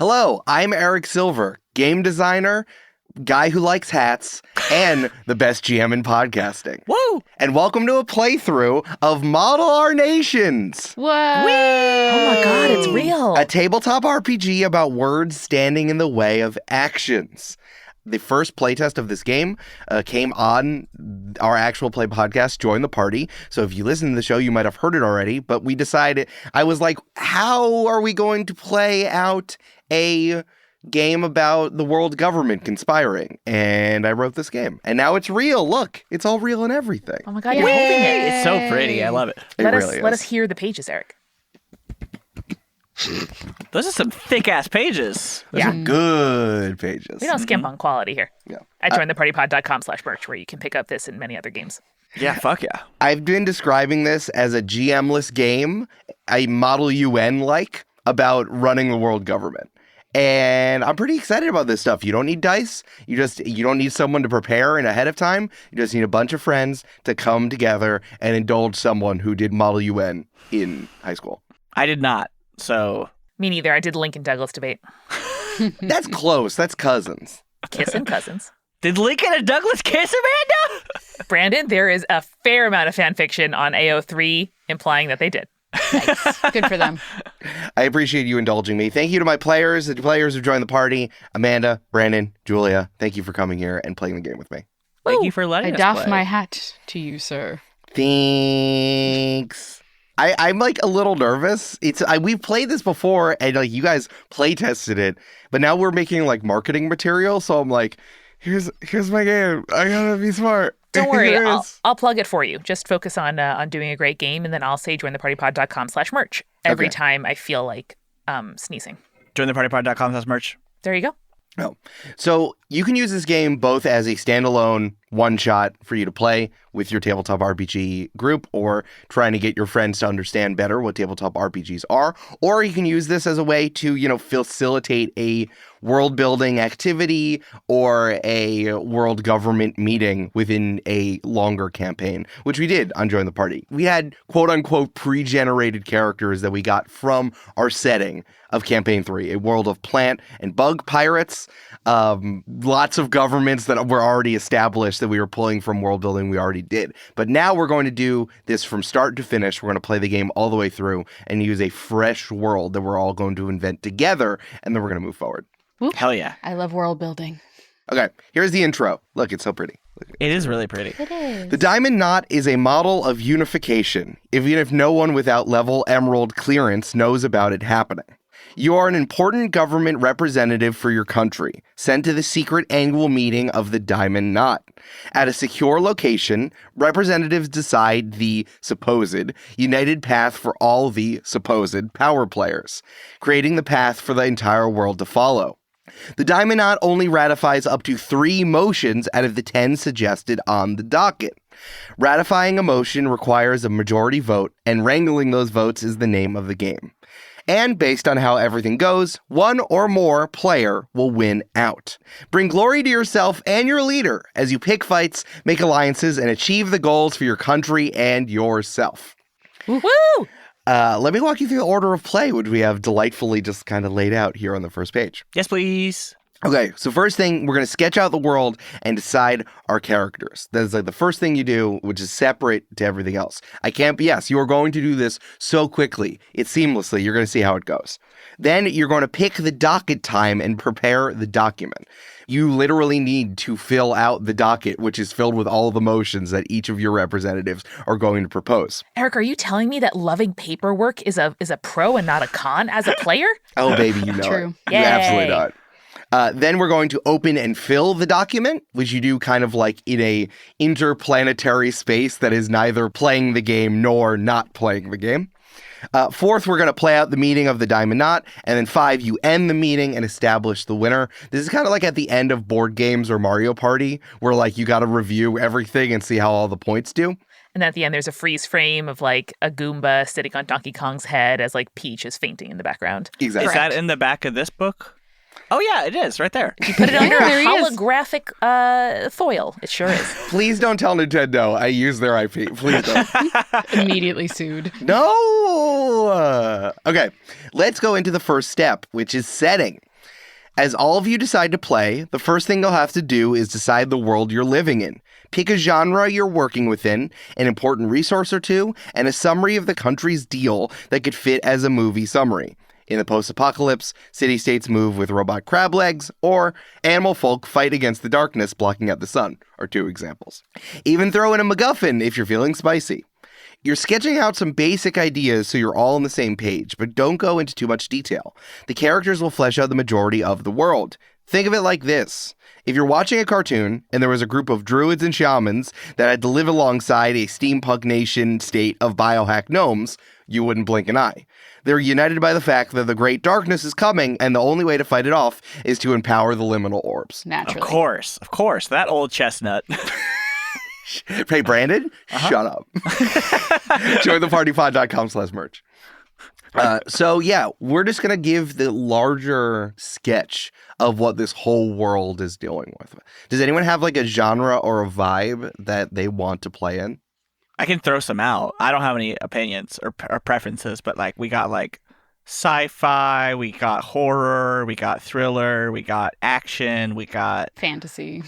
Hello, I'm Eric Silver, game designer, guy who likes hats, and the best GM in podcasting. Woo! And welcome to a playthrough of Model Our Nations. Whoa! Oh my god, it's real. A tabletop RPG about words standing in the way of actions. The first playtest of this game came on our actual play podcast, Join the Party. So if you listen to the show, you might have heard it already. But we decided, I was like, how are we going to play out a game about the world government conspiring? And I wrote this game. And now it's real. Look, it's all real and everything. Oh my god, you're holding it. It's so pretty. I love it. Let us hear the pages, Eric. Those are some thick-ass pages. Those are good pages. We don't skimp on quality here. Yeah. At jointhepartypod.com/merch, where you can pick up this and many other games. Yeah, fuck yeah. I've been describing this as a GM-less game, a Model UN-like, about running the world government. And I'm pretty excited about this stuff. You don't need dice. You don't need someone to prepare in ahead of time. You just need a bunch of friends to come together and indulge someone who did Model UN in high school. I did not, so... Me neither. I did Lincoln Douglas debate. That's close. That's cousins. Kissing cousins. Did Lincoln and Douglas kiss Amanda? Brandon, there is a fair amount of fan fiction on AO3 implying that they did. Nice. Good for them. I appreciate you indulging me. Thank you to my players, the players who joined the party. Amanda, Brandon, Julia, thank you for coming here and playing the game with me. Thank you for I letting us doff play. my hat to you, sir. Thanks. I'm like a little nervous. We've played this before and like you guys play tested it, but now we're making like marketing material. So I'm like, here's my game. I gotta be smart. Don't worry, Here it is. I'll plug it for you. Just focus on doing a great game, and then I'll say jointhepartypod.com/merch every Okay. time I feel like sneezing. JoinThePartyPod.com/merch. There you go. No. So you can use this game both as a standalone one-shot for you to play with your tabletop RPG group or trying to get your friends to understand better what tabletop RPGs are, or you can use this as a way to, facilitate a world-building activity or a world government meeting within a longer campaign, which we did on Join the Party. We had quote-unquote pre-generated characters that we got from our setting of Campaign 3, a world of plant and bug pirates, lots of governments that were already established that we were pulling from world building we already did. But now we're going to do this from start to finish. We're going to play the game all the way through and use a fresh world that we're all going to invent together, and then we're going to move forward. Whoop. Hell yeah. I love world building. Okay, here's the intro. Look, it's so pretty. It is really pretty. It is. The Diamond Knot is a model of unification, even if no one without level Emerald clearance knows about it happening. You are an important government representative for your country, sent to the secret annual meeting of the Diamond Knot. At a secure location, representatives decide the supposed united path for all the supposed power players, creating the path for the entire world to follow. The Diamond Knot only ratifies up to 3 motions out of the 10 suggested on the docket. Ratifying a motion requires a majority vote, and wrangling those votes is the name of the game. And based on how everything goes, one or more player will win out. Bring glory to yourself and your leader as you pick fights, make alliances, and achieve the goals for your country and yourself. Woo! Let me walk you through the order of play, which we have delightfully just kind of laid out here on the first page. Yes, please. Okay, so first thing, we're going to sketch out the world and decide our characters. That's like the first thing you do, which is separate to everything else. You are going to do this so quickly. It's seamlessly. You're going to see how it goes. Then you're going to pick the docket time and prepare the document. You literally need to fill out the docket, which is filled with all the motions that each of your representatives are going to propose. Eric, are you telling me that loving paperwork is a pro and not a con as a player? Oh, baby, you know True. it. You Yay. absolutely know it. Then we're going to open and fill the document, which you do kind of like in a interplanetary space that is neither playing the game nor not playing the game. Fourth, we're going to play out the meeting of the Diamond Knot. And then 5, you end the meeting and establish the winner. This is kind of like at the end of board games or Mario Party, where like you got to review everything and see how all the points do. And at the end, there's a freeze frame of like a Goomba sitting on Donkey Kong's head as like Peach is fainting in the background. Exactly. Is that in the back of this book? Oh, yeah, it is right there. You put it under there a he is. holographic foil. It sure is. Please don't tell Nintendo I use their IP. Please don't. Immediately sued. No! Okay, let's go into the first step, which is setting. As all of you decide to play, the first thing you'll have to do is decide the world you're living in. Pick a genre you're working within, an important resource or two, and a summary of the country's deal that could fit as a movie summary. In the post-apocalypse, city-states move with robot crab legs, or animal folk fight against the darkness blocking out the sun, are 2 examples. Even throw in a MacGuffin if you're feeling spicy. You're sketching out some basic ideas so you're all on the same page, but don't go into too much detail. The characters will flesh out the majority of the world. Think of it like this. If you're watching a cartoon and there was a group of druids and shamans that had to live alongside a steampunk nation state of biohack gnomes, you wouldn't blink an eye. They're united by the fact that the great darkness is coming, and the only way to fight it off is to empower the liminal orbs. Naturally. Of course. That old chestnut. Hey, Brandon, shut up. JoinThePartyPod.com/merch. So yeah, we're just going to give the larger sketch of what this whole world is dealing with. Does anyone have like a genre or a vibe that they want to play in? I can throw some out. I don't have any opinions or preferences, but like we got like sci-fi, we got horror, we got thriller, we got action, we got Fantasy.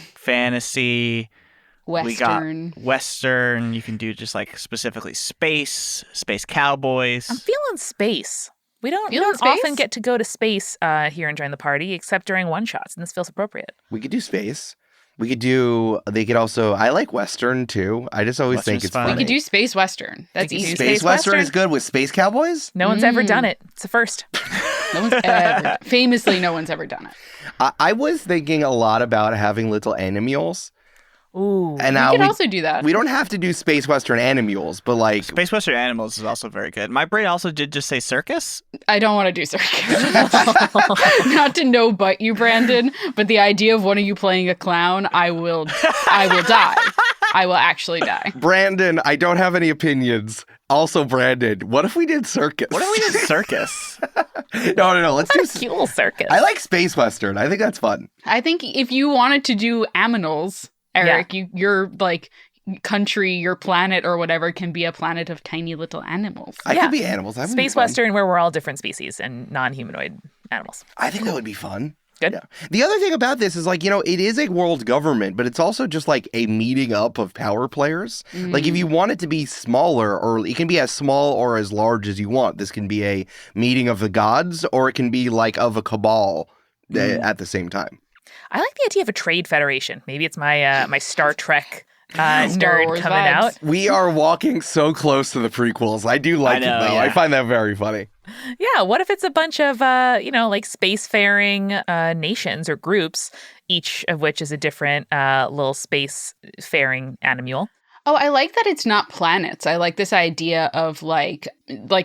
We got Western. You can do just like specifically space cowboys. I'm feeling space. We don't Feeling space? often get to go to space here and Join the Party, except during one-shots, and this feels appropriate. We could do space. We could do, they could also, I like Western too. I just always think Western's it's fun. funny. We could do Space Western. That's We could do easy. Space Western is good with space cowboys? No one's ever done it. It's a first. No one's ever, famously, no one's ever done it. I was thinking a lot about having little animals. Ooh. And We now could also do that. we don't have to do space Western animals, but like, Space Western Animals is also very good. My brain also did just say circus. I don't want to do circus. Not to no butt you, Brandon, but the idea of one of you playing a clown, I will die. I will actually die. Brandon, I don't have any opinions. Also, Brandon, what if we did circus? What if we did circus? No. Let's do. What a cute little circus. I like space Western. I think that's fun. I think if you wanted to do aminals, Eric, your like country, your planet or whatever can be a planet of tiny little animals. I Yeah. could be animals. That would be Space fun. Western, where we're all different species and non-humanoid animals. I think that would be fun. Good. Yeah. The other thing about this is like, it is a world government, but it's also just like a meeting up of power players. Like if you want it to be smaller, or it can be as small or as large as you want. This can be a meeting of the gods, or it can be like of a cabal at the same time. I like the idea of a trade federation. Maybe it's my my Star Trek Star nerd Wars coming vibes. out. We are walking so close to the prequels. I do like I know, it though. yeah. I find that very funny. Yeah, what if it's a bunch of like spacefaring nations or groups, each of which is a different little spacefaring animal. Oh, I like that it's not planets. I like this idea of like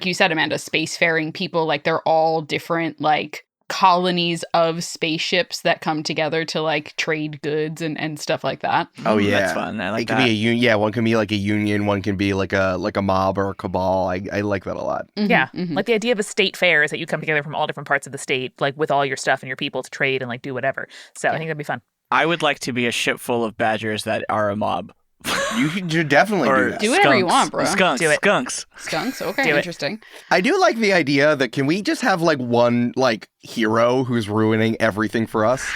you said, Amanda, spacefaring people. Like they're all different, like colonies of spaceships that come together to like trade goods and stuff like that. Oh yeah, That's fun. I like it can that. be a union. Yeah, one can be like a union. One can be like a mob or a cabal. I like that a lot. Yeah, like the idea of a state fair is that you come together from all different parts of the state, like with all your stuff and your people to trade and like do whatever. So I think that'd be fun. I would like to be a ship full of badgers that are a mob. You should definitely do that. Do whatever you want, bro. Skunks. Do it. Skunks. Skunks? Okay, Do it. interesting. I do like the idea that can we just have like one like hero who's ruining everything for us?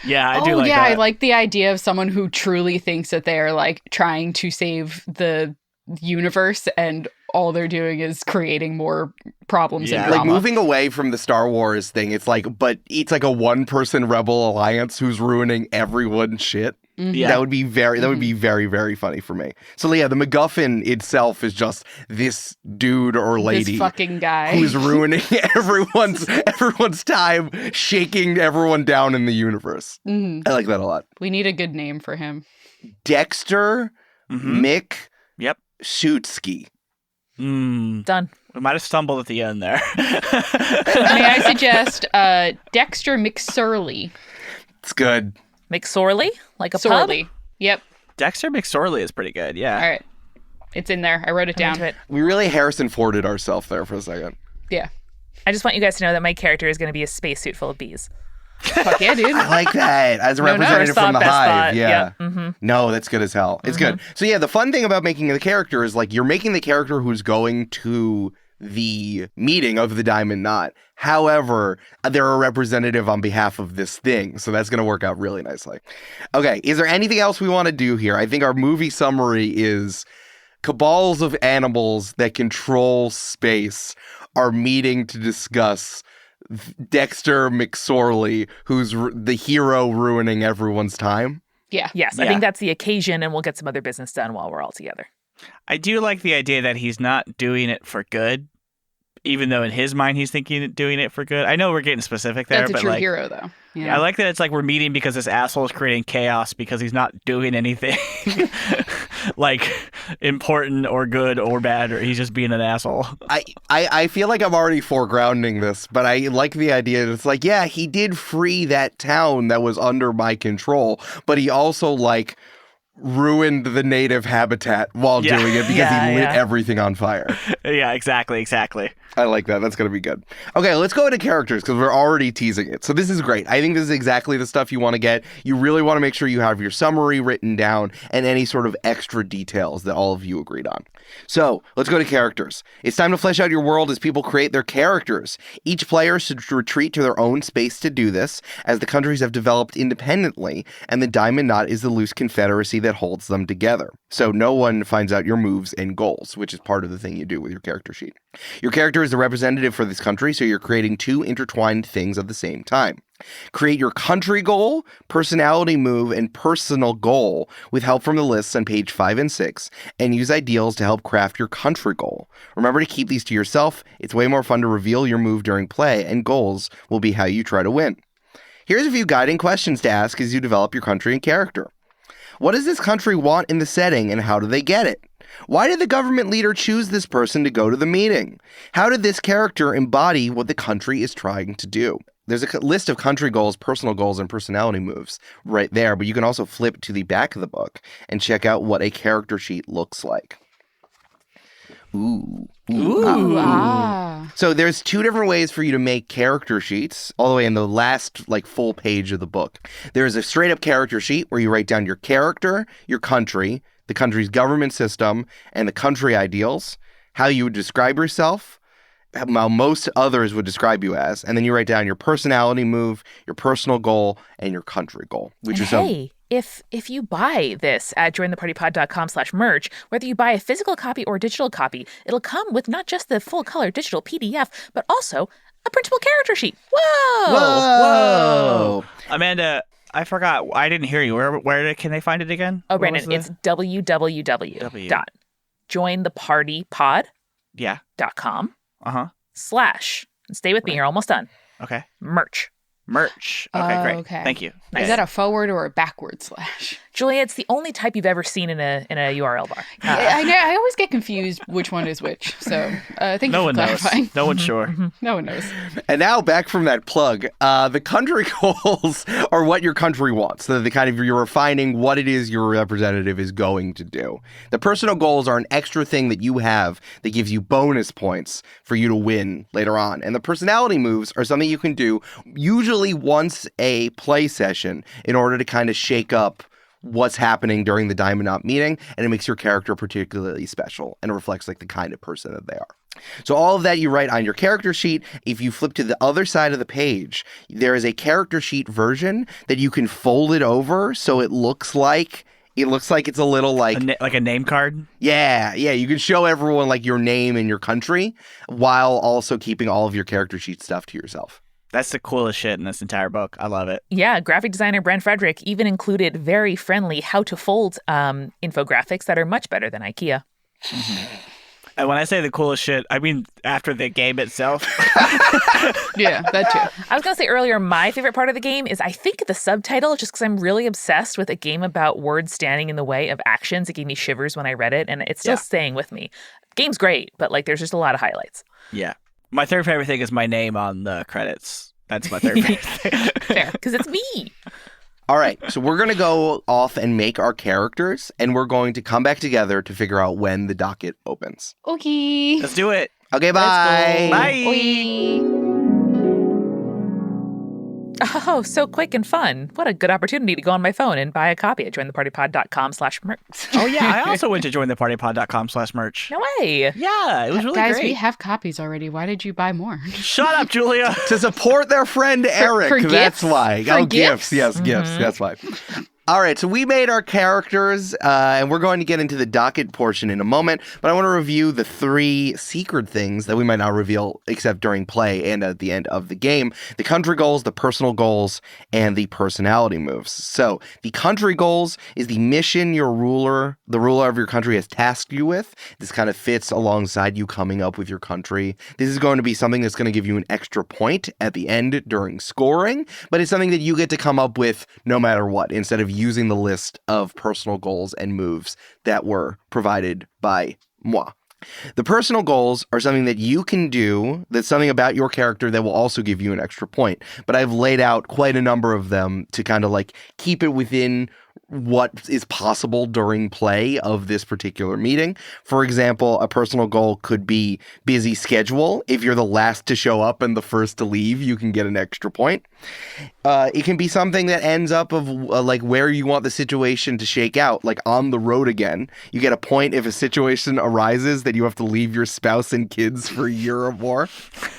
Yeah, I do like yeah, that. I like the idea of someone who truly thinks that they're like trying to save the universe and all they're doing is creating more problems Yeah. and Like drama. moving away from the Star Wars thing, it's like a one-person rebel alliance who's ruining everyone's shit. Yeah. That would be very, very funny for me. So yeah, the MacGuffin itself is just this dude or lady This fucking guy. who's ruining everyone's time, shaking everyone down in the universe. Mhm. I like that a lot. We need a good name for him. Dexter Mhm. Mick Yep. Shootsky. Done. We might have stumbled at the end there. May I suggest Dexter McSorley? It's good. McSorley, like a Sorley. pub. Yep. Dexter McSorley is pretty good. Yeah. All right. It's in there. I wrote it I'm down. into it. We really Harrison Forded ourselves there for a second. Yeah. I just want you guys to know that my character is going to be a spacesuit full of bees. Fuck yeah, dude. I like that as a No, representative First from thought, the best hive. thought. Yeah. Mm-hmm. No, that's good as hell. It's good. So yeah, the fun thing about making the character is like you're making the character who's going to the meeting of the Diamond Knot. However, they're a representative on behalf of this thing, so that's going to work out really nicely. Okay, is there anything else we want to do here? I think our movie summary is cabals of animals that control space are meeting to discuss Dexter McSorley, who's the hero ruining everyone's time. Yeah. Yes, I Yeah. think that's the occasion, and we'll get some other business done while we're all together. I do like the idea that he's not doing it for good, even though in his mind he's thinking of doing it for good. I know we're getting specific there, That's a but true like, hero, though. Yeah. I like that it's like we're meeting because this asshole is creating chaos because he's not doing anything like important or good or bad, or he's just being an asshole. I feel like I'm already foregrounding this, but I like the idea that it's like, yeah, he did free that town that was under my control, but he also like ruined the native habitat while Yeah. doing it because Yeah, he lit yeah. everything on fire. Yeah, exactly. I like that. That's going to be good. Okay, let's go into characters because we're already teasing it. So this is great. I think this is exactly the stuff you want to get. You really want to make sure you have your summary written down and any sort of extra details that all of you agreed on. So let's go to characters. It's time to flesh out your world as people create their characters. Each player should retreat to their own space to do this, as the countries have developed independently, and the Diamond Knot is the loose confederacy that holds them together. So no one finds out your moves and goals, which is part of the thing you do with your character sheet. Your character is the representative for this country, so you're creating two intertwined things at the same time. Create your country goal, personality move, and personal goal with help from the lists on page 5 and 6, and use ideals to help craft your country goal. Remember to keep these to yourself. It's way more fun to reveal your move during play, and goals will be how you try to win. Here's a few guiding questions to ask as you develop your country and character. What does this country want in the setting, and how do they get it? Why did the government leader choose this person to go to the meeting? How did this character embody what the country is trying to do? There's a list of country goals, personal goals, and personality moves right there, but you can also flip to the back of the book and check out what a character sheet looks like. Ooh. Ooh, ah. So there's two different ways for you to make character sheets, all the way in the last full page of the book. There's a straight up character sheet where you write down your character, your country, the country's government system, and the country ideals, how you would describe yourself, how most others would describe you as, and then you write down your personality move, your personal goal, and your country goal. Which And is hey, if you buy this at jointhepartypod.com/merch, whether you buy a physical copy or a digital copy, it'll come with not just the full color digital PDF, but also a printable character sheet. Whoa! Whoa! Amanda, I forgot. I didn't hear you. Where can they find it again? Oh, What Brandon, was it's www.jointhepartypod.com/, Uh-huh. and stay with me, you're almost done, Okay. merch. Merch. Okay, great. Okay. Thank you. Is that a forward or a backward slash? Julia, it's the only type you've ever seen in a URL bar. I know. I always get confused which one is which. So thank you No for one knows. clarifying. No one's sure. No one knows. And now back from that plug, the country goals are what your country wants. So the kind of you're refining what it is your representative is going to do. The personal goals are an extra thing that you have that gives you bonus points for you to win later on. And the personality moves are something you can do usually once a play session in order to kind of shake up what's happening during the Diamond Knot meeting, and it makes your character particularly special and reflects the kind of person that they are. So all of that you write on your character sheet. If you flip to the other side of the page, there is a character sheet version that you can fold it over so it looks like it's a little like a name card? yeah, you can show everyone your name and your country while also keeping all of your character sheet stuff to yourself. That's the coolest shit in this entire book. I love it. Yeah, graphic designer Brent Frederick even included very friendly how to fold infographics that are much better than IKEA. And when I say the coolest shit, I mean after the game itself. Yeah, that too. I was going to say earlier, my favorite part of the game is I think the subtitle, just because I'm really obsessed with a game about words standing in the way of actions. It gave me shivers when I read it, and it's still staying with me. Game's great, but there's just a lot of highlights. Yeah. My third favorite thing is my name on the credits. That's my third favorite thing. Fair, because it's me. All right, so we're going to go off and make our characters, and we're going to come back together to figure out when the docket opens. Okay. Let's do it. Okay, bye. Bye. Oi. Oh, so quick and fun. What a good opportunity to go on my phone and buy a copy at jointhepartypod.com/merch. Oh, yeah. I also went to jointhepartypod.com/merch. No way. Yeah, it was really Guys, great. we have copies already. Why did you buy more? Shut up, Julia. To support their friend Eric. for That's gifts? why. For Gifts. gifts? Yes, gifts. That's why. All right, so we made our characters, and we're going to get into the docket portion in a moment, but I want to review the 3 secret things that we might not reveal except during play and at the end of the game. The country goals, the personal goals, and the personality moves. So the country goals is the mission the ruler of your country has tasked you with. This kind of fits alongside you coming up with your country. This is going to be something that's going to give you an extra point at the end during scoring, but it's something that you get to come up with no matter what, instead of using the list of personal goals and moves that were provided by moi. The personal goals are something that you can do that's something about your character that will also give you an extra point. But I've laid out quite a number of them to kind of like keep it within what is possible during play of this particular meeting. For example, a personal goal could be busy schedule. If you're the last to show up and the first to leave, you can get an extra point. It can be something that ends up of like where you want the situation to shake out, like on the road again. You get a point if a situation arises that you have to leave your spouse and kids for a year or more.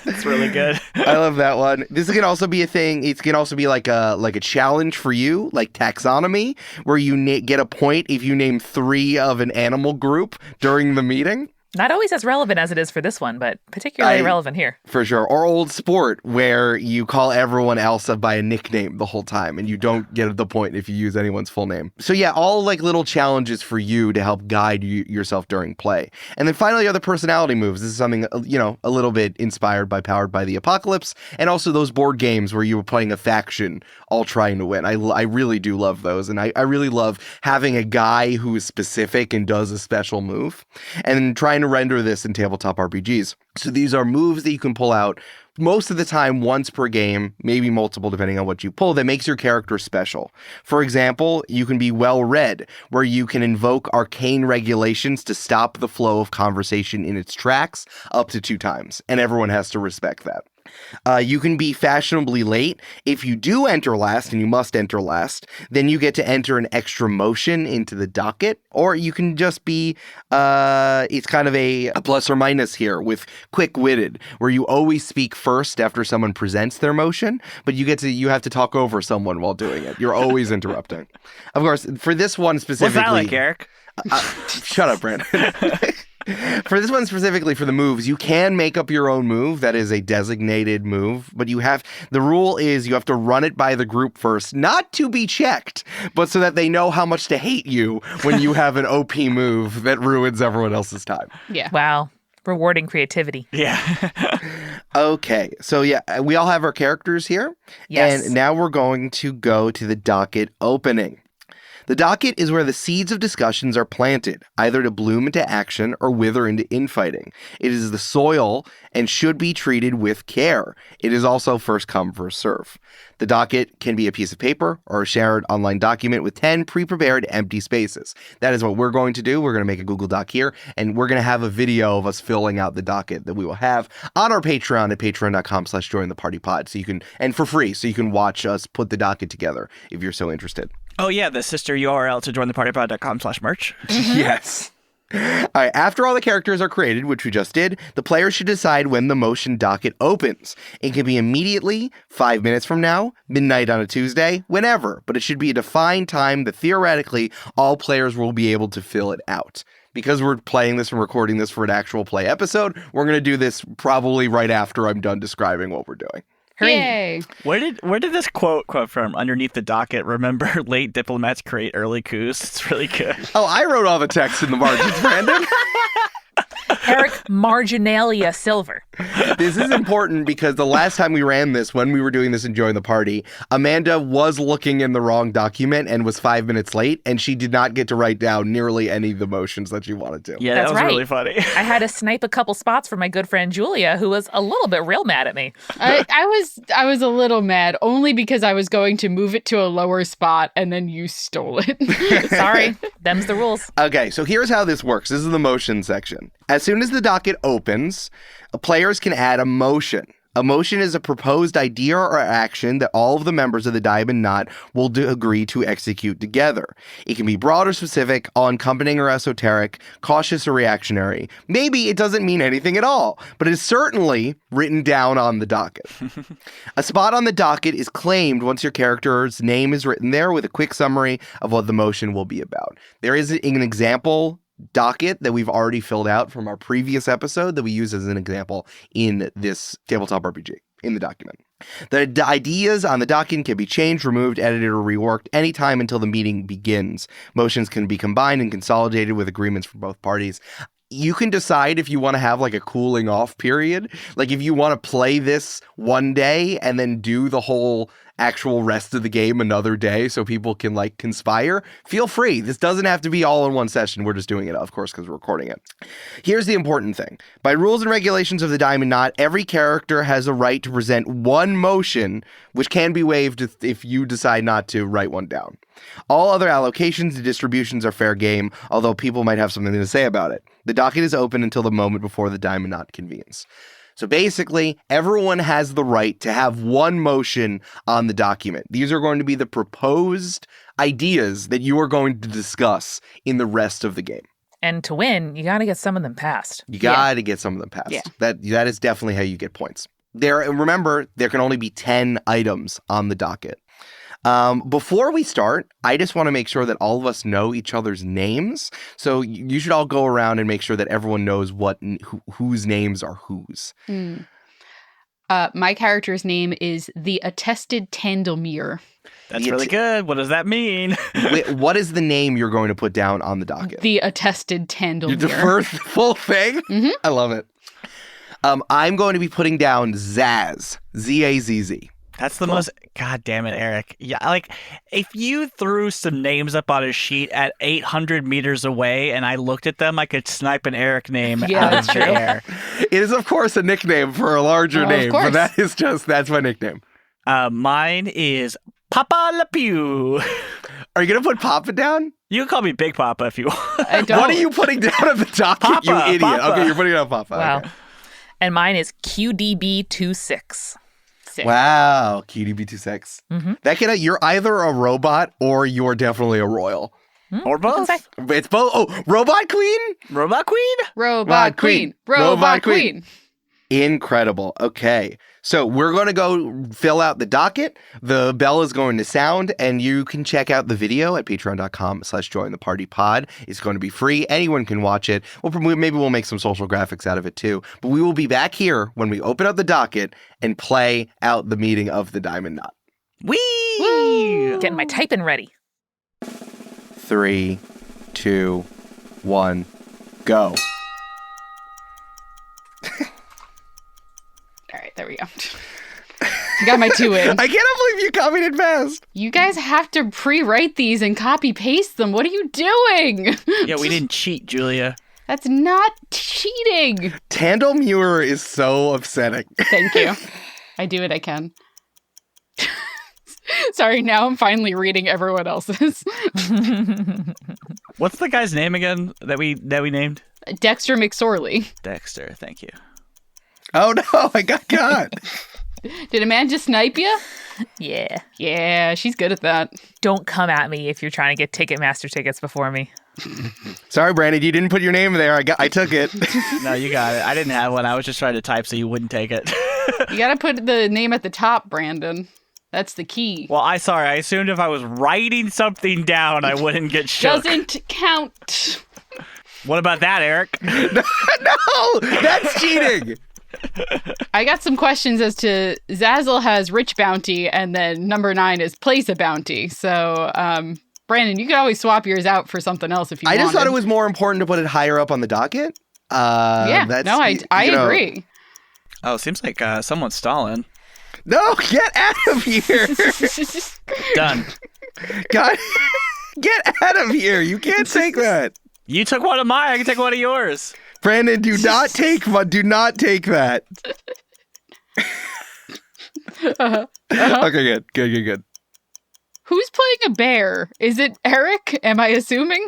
That's really good. I love that one. This can also be a thing. It can also be like a challenge for you, like taxonomy, where you get a point if you name 3 of an animal group during the meeting. Not always as relevant as it is for this one, but particularly relevant here. For sure. Or old sport, where you call everyone else by a nickname the whole time, and you don't get the point if you use anyone's full name. So yeah, all like little challenges for you to help guide yourself during play. And then finally, other personality moves. This is something, a little bit inspired by Powered by the Apocalypse, and also those board games where you were playing a faction all trying to win. I really do love those, and I really love having a guy who is specific and does a special move, and trying to render this in tabletop RPGs. So these are moves that you can pull out most of the time once per game, maybe multiple depending on what you pull, that makes your character special. For example, you can be well read, where you can invoke arcane regulations to stop the flow of conversation in its tracks up to 2 times, and everyone has to respect that. You can be fashionably late. If you do enter last, and you must enter last, then you get to enter an extra motion into the docket. Or you can just be, it's kind of a plus or minus here with quick-witted, where you always speak first after someone presents their motion, but you have to talk over someone while doing it. You're always interrupting. Of course, for this one specifically... What's that like, Eric? Shut up, Brandon. For this one specifically, for the moves, you can make up your own move that is a designated move, but the rule is you have to run it by the group first, not to be checked, but so that they know how much to hate you when you have an OP move that ruins everyone else's time. Yeah. Wow. Rewarding creativity. Yeah. Okay, so yeah, we all have our characters here. Yes. And now we're going to go to the docket opening. The docket is where the seeds of discussions are planted, either to bloom into action or wither into infighting. It is the soil and should be treated with care. It is also first come, first serve. The docket can be a piece of paper or a shared online document with 10 pre-prepared empty spaces. That is what we're going to do. We're going to make a Google Doc here, and we're going to have a video of us filling out the docket that we will have on our Patreon at patreon.com/jointhepartypod. So you can, and for free, so you can watch us put the docket together if you're so interested. Oh, yeah, the sister URL to jointhepartypod.com/merch. Yes. All right, after all the characters are created, which we just did, the player should decide when the motion docket opens. It can be immediately, 5 minutes from now, midnight on a Tuesday, whenever, but it should be a defined time that theoretically all players will be able to fill it out. Because we're playing this and recording this for an actual play episode, we're going to do this probably right after I'm done describing what we're doing. Hooray. Yay. Where did this quote from? Underneath the docket, remember late diplomats create early coups? It's really good. Oh, I wrote all the text in the margins, Brandon. Eric Marginalia Silver. This is important because the last time we ran this, when we were doing this and Join the Party, Amanda was looking in the wrong document and was 5 minutes late, and she did not get to write down nearly any of the motions that she wanted to. Yeah, That's that was right. really funny. I had to snipe a couple spots for my good friend Julia, who was a little bit real mad at me. I was a little mad, only because I was going to move it to a lower spot and then you stole it. Sorry, them's the rules. Okay, so here's how this works. This is the motion section. As soon as the docket opens, players can add a motion. A motion is a proposed idea or action that all of the members of the Diamond Knot will agree to execute together. It can be broad or specific, all-encompassing or esoteric, cautious or reactionary. Maybe it doesn't mean anything at all, but it is certainly written down on the docket. A spot on the docket is claimed once your character's name is written there with a quick summary of what the motion will be about. There is an example docket that we've already filled out from our previous episode that we use as an example in this tabletop RPG in the document. The ideas on the document can be changed, removed, edited, or reworked anytime until the meeting begins. Motions can be combined and consolidated with agreements from both parties. You can decide if you want to have like a cooling off period. Like if you want to play this one day and then do the whole actual rest of the game another day so people can like conspire, feel free. This doesn't have to be all in one session. We're just doing it, of course, because we're recording it. Here's the important thing. By rules and regulations of the Diamond Knot, every character has a right to present one motion, which can be waived if you decide not to write one down. All other allocations and distributions are fair game, although people might have something to say about it. The docket is open until the moment before the Diamond Knot convenes. So basically, everyone has the right to have one motion on the document. These are going to be the proposed ideas that you are going to discuss in the rest of the game. And to win, you got to get some of them passed. You got to get some of them passed. Yeah. That is definitely how you get points. Remember, there can only be 10 items on the docket. Before we start, I just want to make sure that all of us know each other's names. So you should all go around and make sure that everyone knows whose names are whose. My character's name is the Attested Tandemir. That's really good. What does that mean? Wait, what is the name you're going to put down on the docket? The Attested Tandemir. The first full thing? Mm-hmm. I love it. I'm going to be putting down Zaz. Z-A-Z-Z. That's the most... God damn it, Eric. Yeah, like, if you threw some names up on a sheet at 800 meters away and I looked at them, I could snipe an Eric name out of the air. It is, of course, a nickname for a larger name, but that's my nickname. Mine is Papa Le Pew. Are you going to put Papa down? You can call me Big Papa if you want. I don't. What are you putting down on the docket, Papa, you idiot? Papa. Okay, you're putting down Papa. Wow. Okay. And mine is QDB26. Wow, QDB26. Mm-hmm. You're either a robot or you're definitely a royal. Or both. It's both. Oh, Robot Queen? Robot Queen? Robot Queen. Robot Queen. Incredible. Okay. So we're going to go fill out the docket. The bell is going to sound, and you can check out the video at patreon.com/jointhepartypod. It's going to be free. Anyone can watch it. Maybe we'll make some social graphics out of it too. But we will be back here when we open up the docket and play out the meeting of the Diamond Knot. Whee! Woo! Getting my typing ready. 3, 2, 1, go. All right, there we go. Got my 2 in. I cannot believe you copied it fast. You guys have to pre-write these and copy-paste them. What are you doing? Yeah, we didn't cheat, Julia. That's not cheating. Tandemure is so upsetting. Thank you. I do what I can. Sorry, now I'm finally reading everyone else's. What's the guy's name again that we named? Dexter McSorley. Dexter, thank you. Oh no, I got caught. Did a man just snipe you? Yeah. Yeah, she's good at that. Don't come at me if you're trying to get Ticketmaster tickets before me. Sorry, Brandon, you didn't put your name there. I took it. No, you got it. I didn't have one. I was just trying to type so you wouldn't take it. You gotta put the name at the top, Brandon. That's the key. Well, I assumed if I was writing something down, I wouldn't get shook. Doesn't count. What about that, Eric? No, that's cheating. I got some questions as to Zazzle has rich bounty, and then number 9 is place a bounty. So, Brandon, you could always swap yours out for something else if you wanted. I just thought it was more important to put it higher up on the docket. I agree. Oh, seems like someone's stalling. No, get out of here. Done. God, get out of here. You can't take that. You took one of mine. I can take one of yours. Brandon, do not take that. Okay, good. Who's playing a bear? Is it Eric? Am I assuming?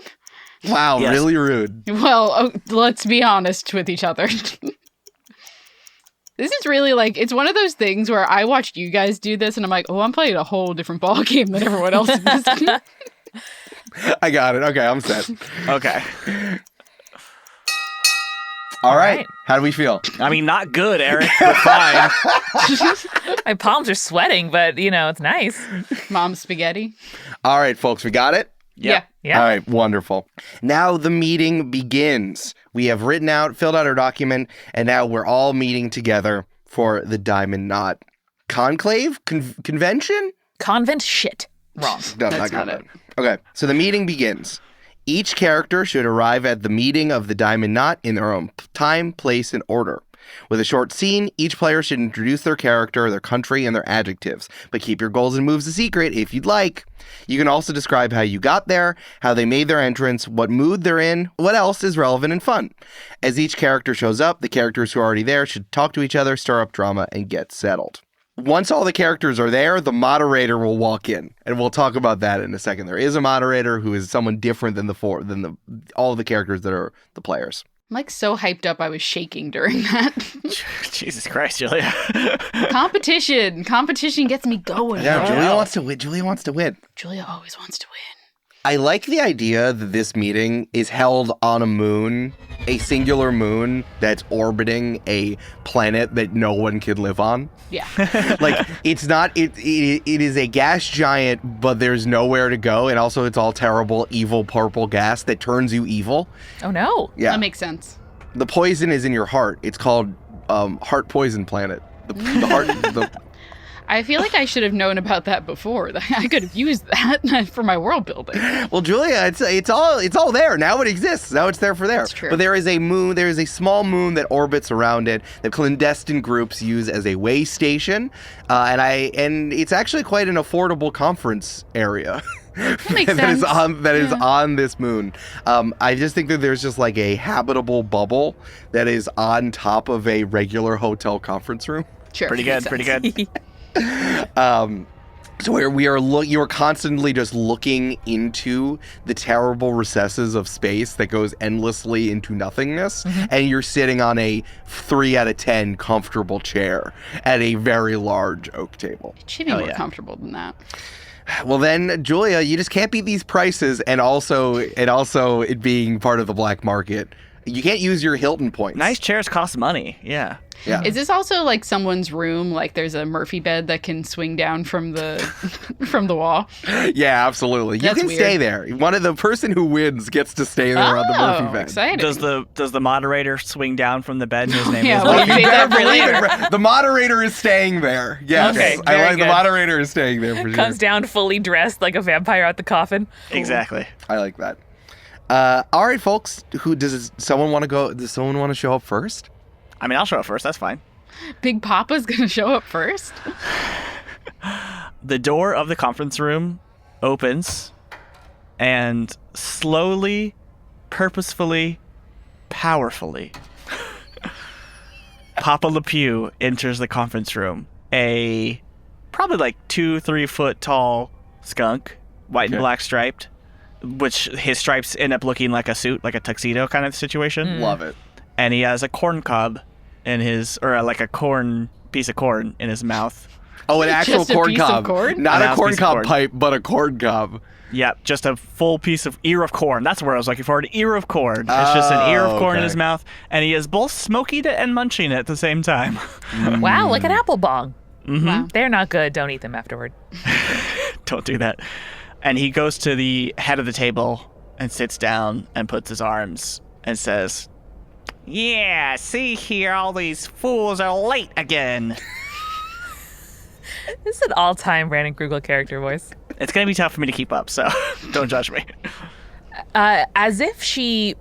Wow, Yes. Really rude. Well, let's be honest with each other. This is really like, it's one of those things where I watched you guys do this and I'm like, oh, I'm playing a whole different ball game than everyone else is. I got it. Okay, I'm set. Okay. All right. How do we feel? I mean, not good, Eric, but fine. My palms are sweating, but, it's nice. Mom's spaghetti. All right, folks, we got it? Yep. Yeah. All right, wonderful. Now the meeting begins. We have filled out our document, and now we're all meeting together for the Diamond Knot conclave? Convention? Convent shit. Wrong. No, That's not it. Okay, so the meeting begins. Each character should arrive at the meeting of the Diamond Knot in their own time, place, and order. With a short scene, each player should introduce their character, their country, and their adjectives, but keep your goals and moves a secret if you'd like. You can also describe how you got there, how they made their entrance, what mood they're in, what else is relevant and fun. As each character shows up, the characters who are already there should talk to each other, stir up drama, and get settled. Once all the characters are there, the moderator will walk in, and we'll talk about that in a second. There is a moderator who is someone different than all the characters that are the players. I'm like so hyped up I was shaking during that. Jesus Christ, Julia. Competition gets me going. Yeah, bro. Julia wants to win. Julia wants to win. Julia always wants to win. I like the idea that this meeting is held on a moon, a singular moon that's orbiting a planet that no one can live on. Yeah. Like, it's not, it is a gas giant, but there's nowhere to go. And also it's all terrible, evil purple gas that turns you evil. Oh, no. Yeah. That makes sense. The poison is in your heart. It's called Heart Poison Planet. The heart, I feel like I should have known about that before. I could have used that for my world building. Well, Julia, it's all there. Now it exists. Now it's there for there. That's true. But there is a moon, there is a small moon that orbits around it that clandestine groups use as a way station. And it's actually quite an affordable conference area. That makes sense. Is on this moon. I just think that there's just like a habitable bubble that is on top of a regular hotel conference room. Sure. Pretty good. So where you are constantly just looking into the terrible recesses of space that goes endlessly into nothingness, and you're sitting on a 3 out of 10 comfortable chair at a very large oak table. It should be more comfortable than that. Well then, Julia, you just can't beat these prices, and also it being part of the black market. You can't use your Hilton points. Nice chairs cost money. Yeah. Yeah. Is this also like someone's room? Like there's a Murphy bed that can swing down from the from the wall? Yeah, absolutely. That's you can weird. stay there. The person who wins gets to stay there on the Murphy bed. Exciting. Does the moderator swing down from the bed? His name Yeah, is well, Murphy? you say that for later. The moderator is staying there. Yes. Okay, I very like the good. moderator is staying there for sure. Comes down fully dressed like a vampire out the coffin. Exactly. I like that. All right, folks. Does someone want to show up first? I mean, I'll show up first. That's fine. Big Papa's gonna show up first? The door of the conference room opens, and slowly, purposefully, powerfully, Papa Le Pew enters the conference room. A probably like 2-3 foot tall skunk, white and black striped, which his stripes end up looking like a suit, like a tuxedo kind of situation. Love it. And he has a corn cob in his, or like a piece of corn in his mouth. Oh, an actual Just a corn piece of cob. corn? Not An a corn piece of cob corn. pipe, but a corn cob. Yep, just a full piece of ear of corn. That's where I was looking for, an ear of corn. It's just an ear of corn in okay. his mouth, and he is both smoking it and munching it at the same time. Wow, like an apple bong. Wow. They're not good. Don't eat them afterward. Don't do that. And he goes to the head of the table and sits down and puts his arms and says, "Yeah, see here, all these fools are late again." This is an all-time Brandon Grugle character voice. It's going to be tough for me to keep up, so don't judge me. As if she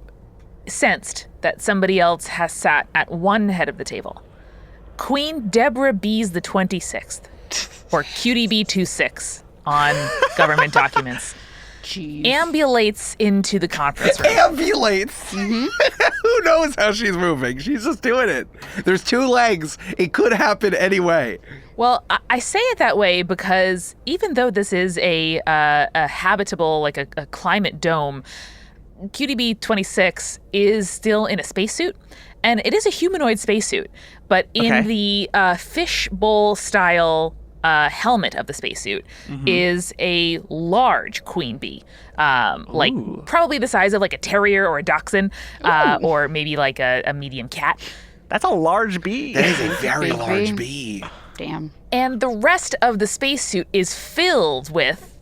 sensed that somebody else has sat at one head of the table. Queen Deborah B's the 26th, or QDB26 on government documents, Jeez. ambulates into the conference room. Ambulates. Who knows how she's moving? She's just doing it. There's 2 legs. It could happen anyway. Well, I say it that way because even though this is a habitable, like a climate dome, QDB 26 is still in a spacesuit, And it is a humanoid spacesuit, but in the fishbowl style helmet of the spacesuit is a large queen bee, like probably the size of like a terrier or a dachshund, or maybe like a medium cat. That's a large bee. That is a very large bee. Damn. And the rest of the spacesuit is filled with,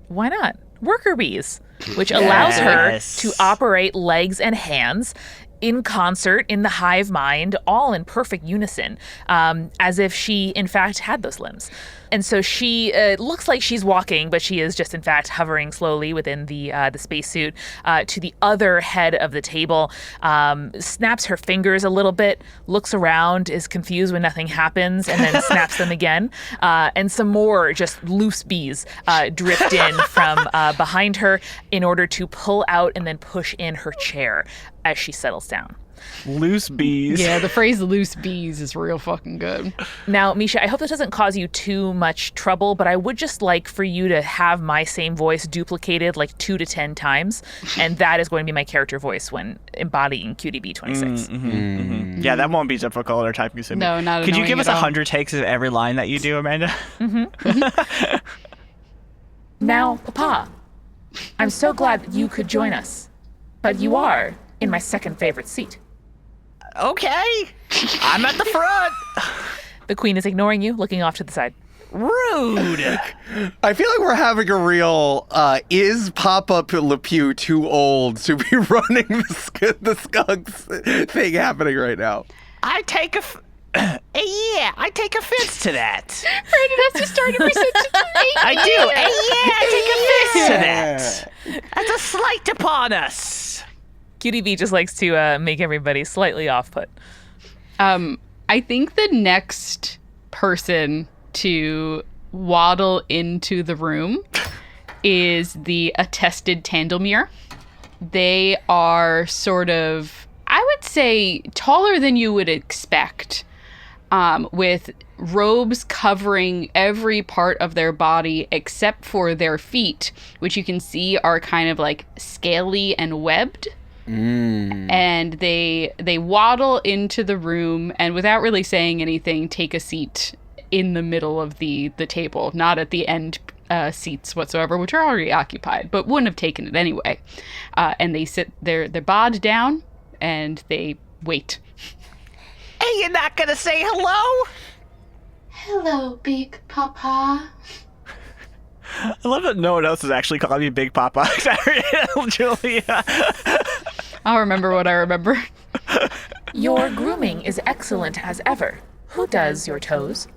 why not, worker bees, which allows her to operate legs and hands in concert in the hive mind, all in perfect unison, as if she, in fact, had those limbs. And so she looks like she's walking, but she is just, in fact, hovering slowly within the spacesuit to the other head of the table, snaps her fingers a little bit, looks around, is confused when nothing happens, and then snaps them again. And some more just loose bees drift in from behind her in order to pull out and then push in her chair as she settles down. Loose bees. Yeah, the phrase loose bees is real fucking good. Now, Mischa, I hope this doesn't cause you too much trouble, but I would just like for you to have my same voice duplicated like 2 to 10 times, and that is going to be my character voice when embodying QDB 26. Yeah, that won't be difficult or time consuming. No, not Could you give us annoying at all. 100 takes of every line that you do, Amanda? Now, Papa, I'm so glad that you could join us, but you are in my second favorite seat. Okay. I'm at the front. The queen is ignoring you, looking off to the side. Rude. I feel like we're having a real, is Papa Le Pew too old to be running the skunks thing happening right now? I take I take offense to that. Brandon has to start every sentence. I do. I take offense to that. That's a slight upon us. QDB just likes to make everybody slightly off-put. I think the next person to waddle into the room is the attested Tandemir. They are sort of, I would say, taller than you would expect, with robes covering every part of their body except for their feet, which you can see are kind of like scaly and webbed. And they waddle into the room and without really saying anything take a seat in the middle of the table, not at the end seats whatsoever, which are already occupied, but wouldn't have taken it anyway. And they sit there, they're bowed down and they wait. Hey, you're not gonna say hello? Hello, Big Papa. I love that no one else is actually calling me Big Papa except Julia. I'll remember what I remember. Your grooming is excellent as ever. Who does your toes?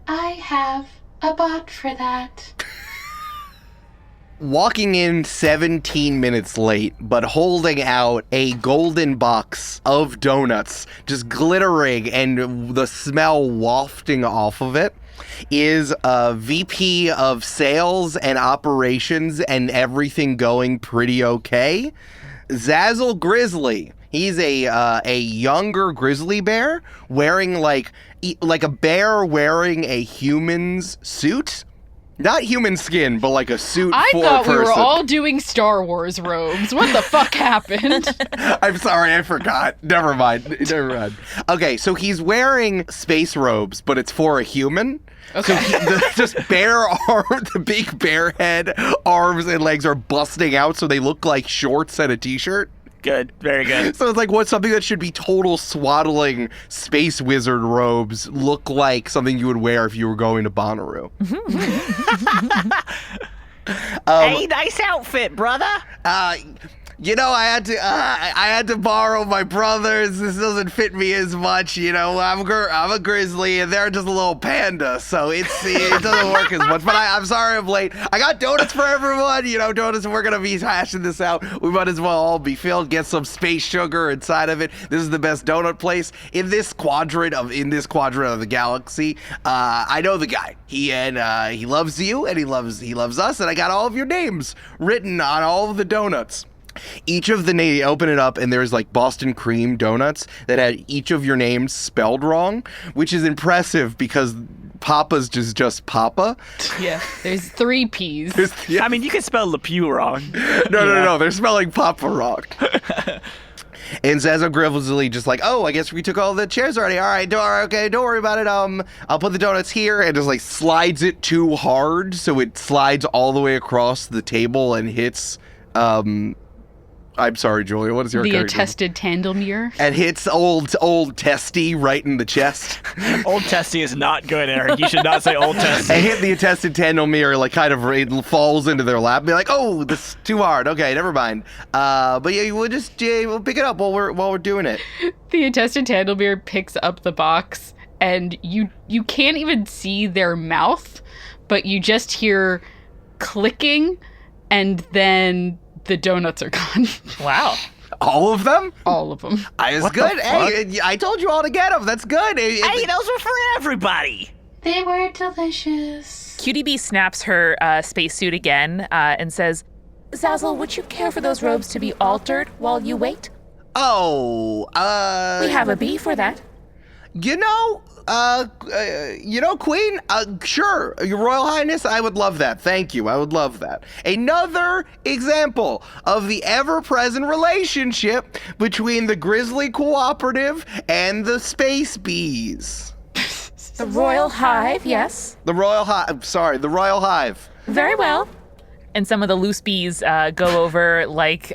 I have a bot for that. Walking in 17 minutes late, but holding out a golden box of donuts, just glittering and the smell wafting off of it, is a VP of sales and operations and everything going pretty okay. Zazzle Grizzly. He's a younger grizzly bear wearing like a bear wearing a human's suit. Not human skin, but like a suit I for thought a person. we were all doing Star Wars robes. What the fuck happened? I'm sorry, I forgot. Never mind. Okay, so he's wearing space robes, but it's for a human. Okay. So just bare arms, the big bear head, arms and legs are busting out so they look like shorts and a t-shirt. Good, very good. So it's like what's something that should be total swaddling space wizard robes look like something you would wear if you were going to Bonnaroo. Hey, nice outfit, brother. I had to borrow my brother's. This doesn't fit me as much. I'm a grizzly and they're just a little panda, so it doesn't work as much. But I'm sorry I'm late. I got donuts for everyone. Donuts. We're gonna be hashing this out. We might as well all be filled. Get some space sugar inside of it. This is the best donut place in this quadrant of the galaxy. I know the guy. He loves you and he loves us. And I got all of your names written on all of the donuts. Each of the open it up and there's like Boston cream donuts that had each of your names spelled wrong, which is impressive because Papa's just Papa. Yeah, there's 3 P's. I mean, you can spell Le Pew wrong. No, they're spelling Papa wrong. And Zazo Grizzly just like, oh, I guess we took all the chairs already. All right, okay, don't worry about it. I'll put the donuts here, and just like slides it too hard, so it slides all the way across the table and hits. I'm sorry, Julia. What is your character? The attested Tandemir. And hits old Testy right in the chest. Old Testy is not good, Eric. You should not say old Testy. And hit the attested Tandemir, like kind of it falls into their lap. Be like, oh, this is too hard. Okay, never mind. But yeah, we'll pick it up while we're doing it. The attested Tandemir picks up the box, and you can't even see their mouth, but you just hear clicking, and then the donuts are gone. Wow. All of them? All of them. I was good. Hey, I told you all to get them. That's good. Hey, those were for everybody. They were delicious. QDB snaps her spacesuit again and says, Zazzle, would you care for those robes to be altered while you wait? Oh, We have a bee for that. Queen, sure, Your Royal Highness, I would love that. Thank you, I would love that. Another example of the ever-present relationship between the Grizzly Cooperative and the Space Bees. The Royal Hive, yes. The Royal Hive. Very well. And some of the loose bees go over like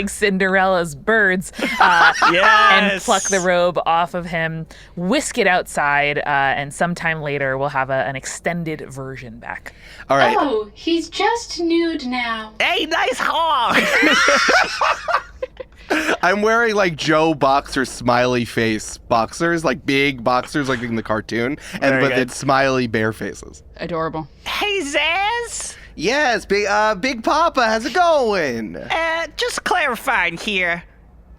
Cinderella's birds and pluck the robe off of him, whisk it outside, and sometime later we'll have an extended version back. All right. Oh, he's just nude now. Hey, nice hog. I'm wearing like Joe Boxer smiley face boxers, like big boxers like in the cartoon, but it's smiley bear faces. Adorable. Hey, Zaz. Yes, Big Papa, how's it going? Just clarifying here.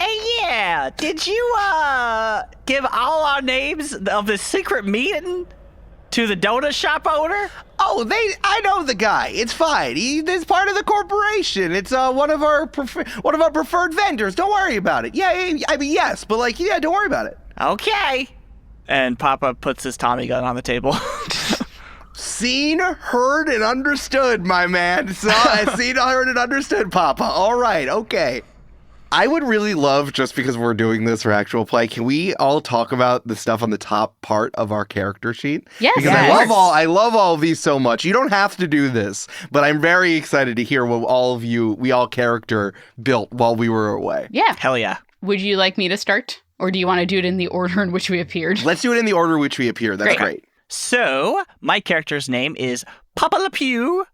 Hey, yeah, did you, give all our names of the secret meeting to the donut shop owner? Oh, I know the guy. It's fine. He's part of the corporation. It's one of our preferred vendors. Don't worry about it. Yeah, I mean, yes, but don't worry about it. Okay. And Papa puts his Tommy gun on the table. Seen, heard, and understood, my man. Seen, heard, and understood, Papa. All right, okay. I would really love, just because we're doing this for actual play, can we all talk about the stuff on the top part of our character sheet? Yes. Because I love all of these so much. You don't have to do this, but I'm very excited to hear what we all character built while we were away. Yeah. Hell yeah. Would you like me to start? Or do you want to do it in the order in which we appeared? Let's do it in the order in which we appear. That's great. So, my character's name is Papa Le Pew.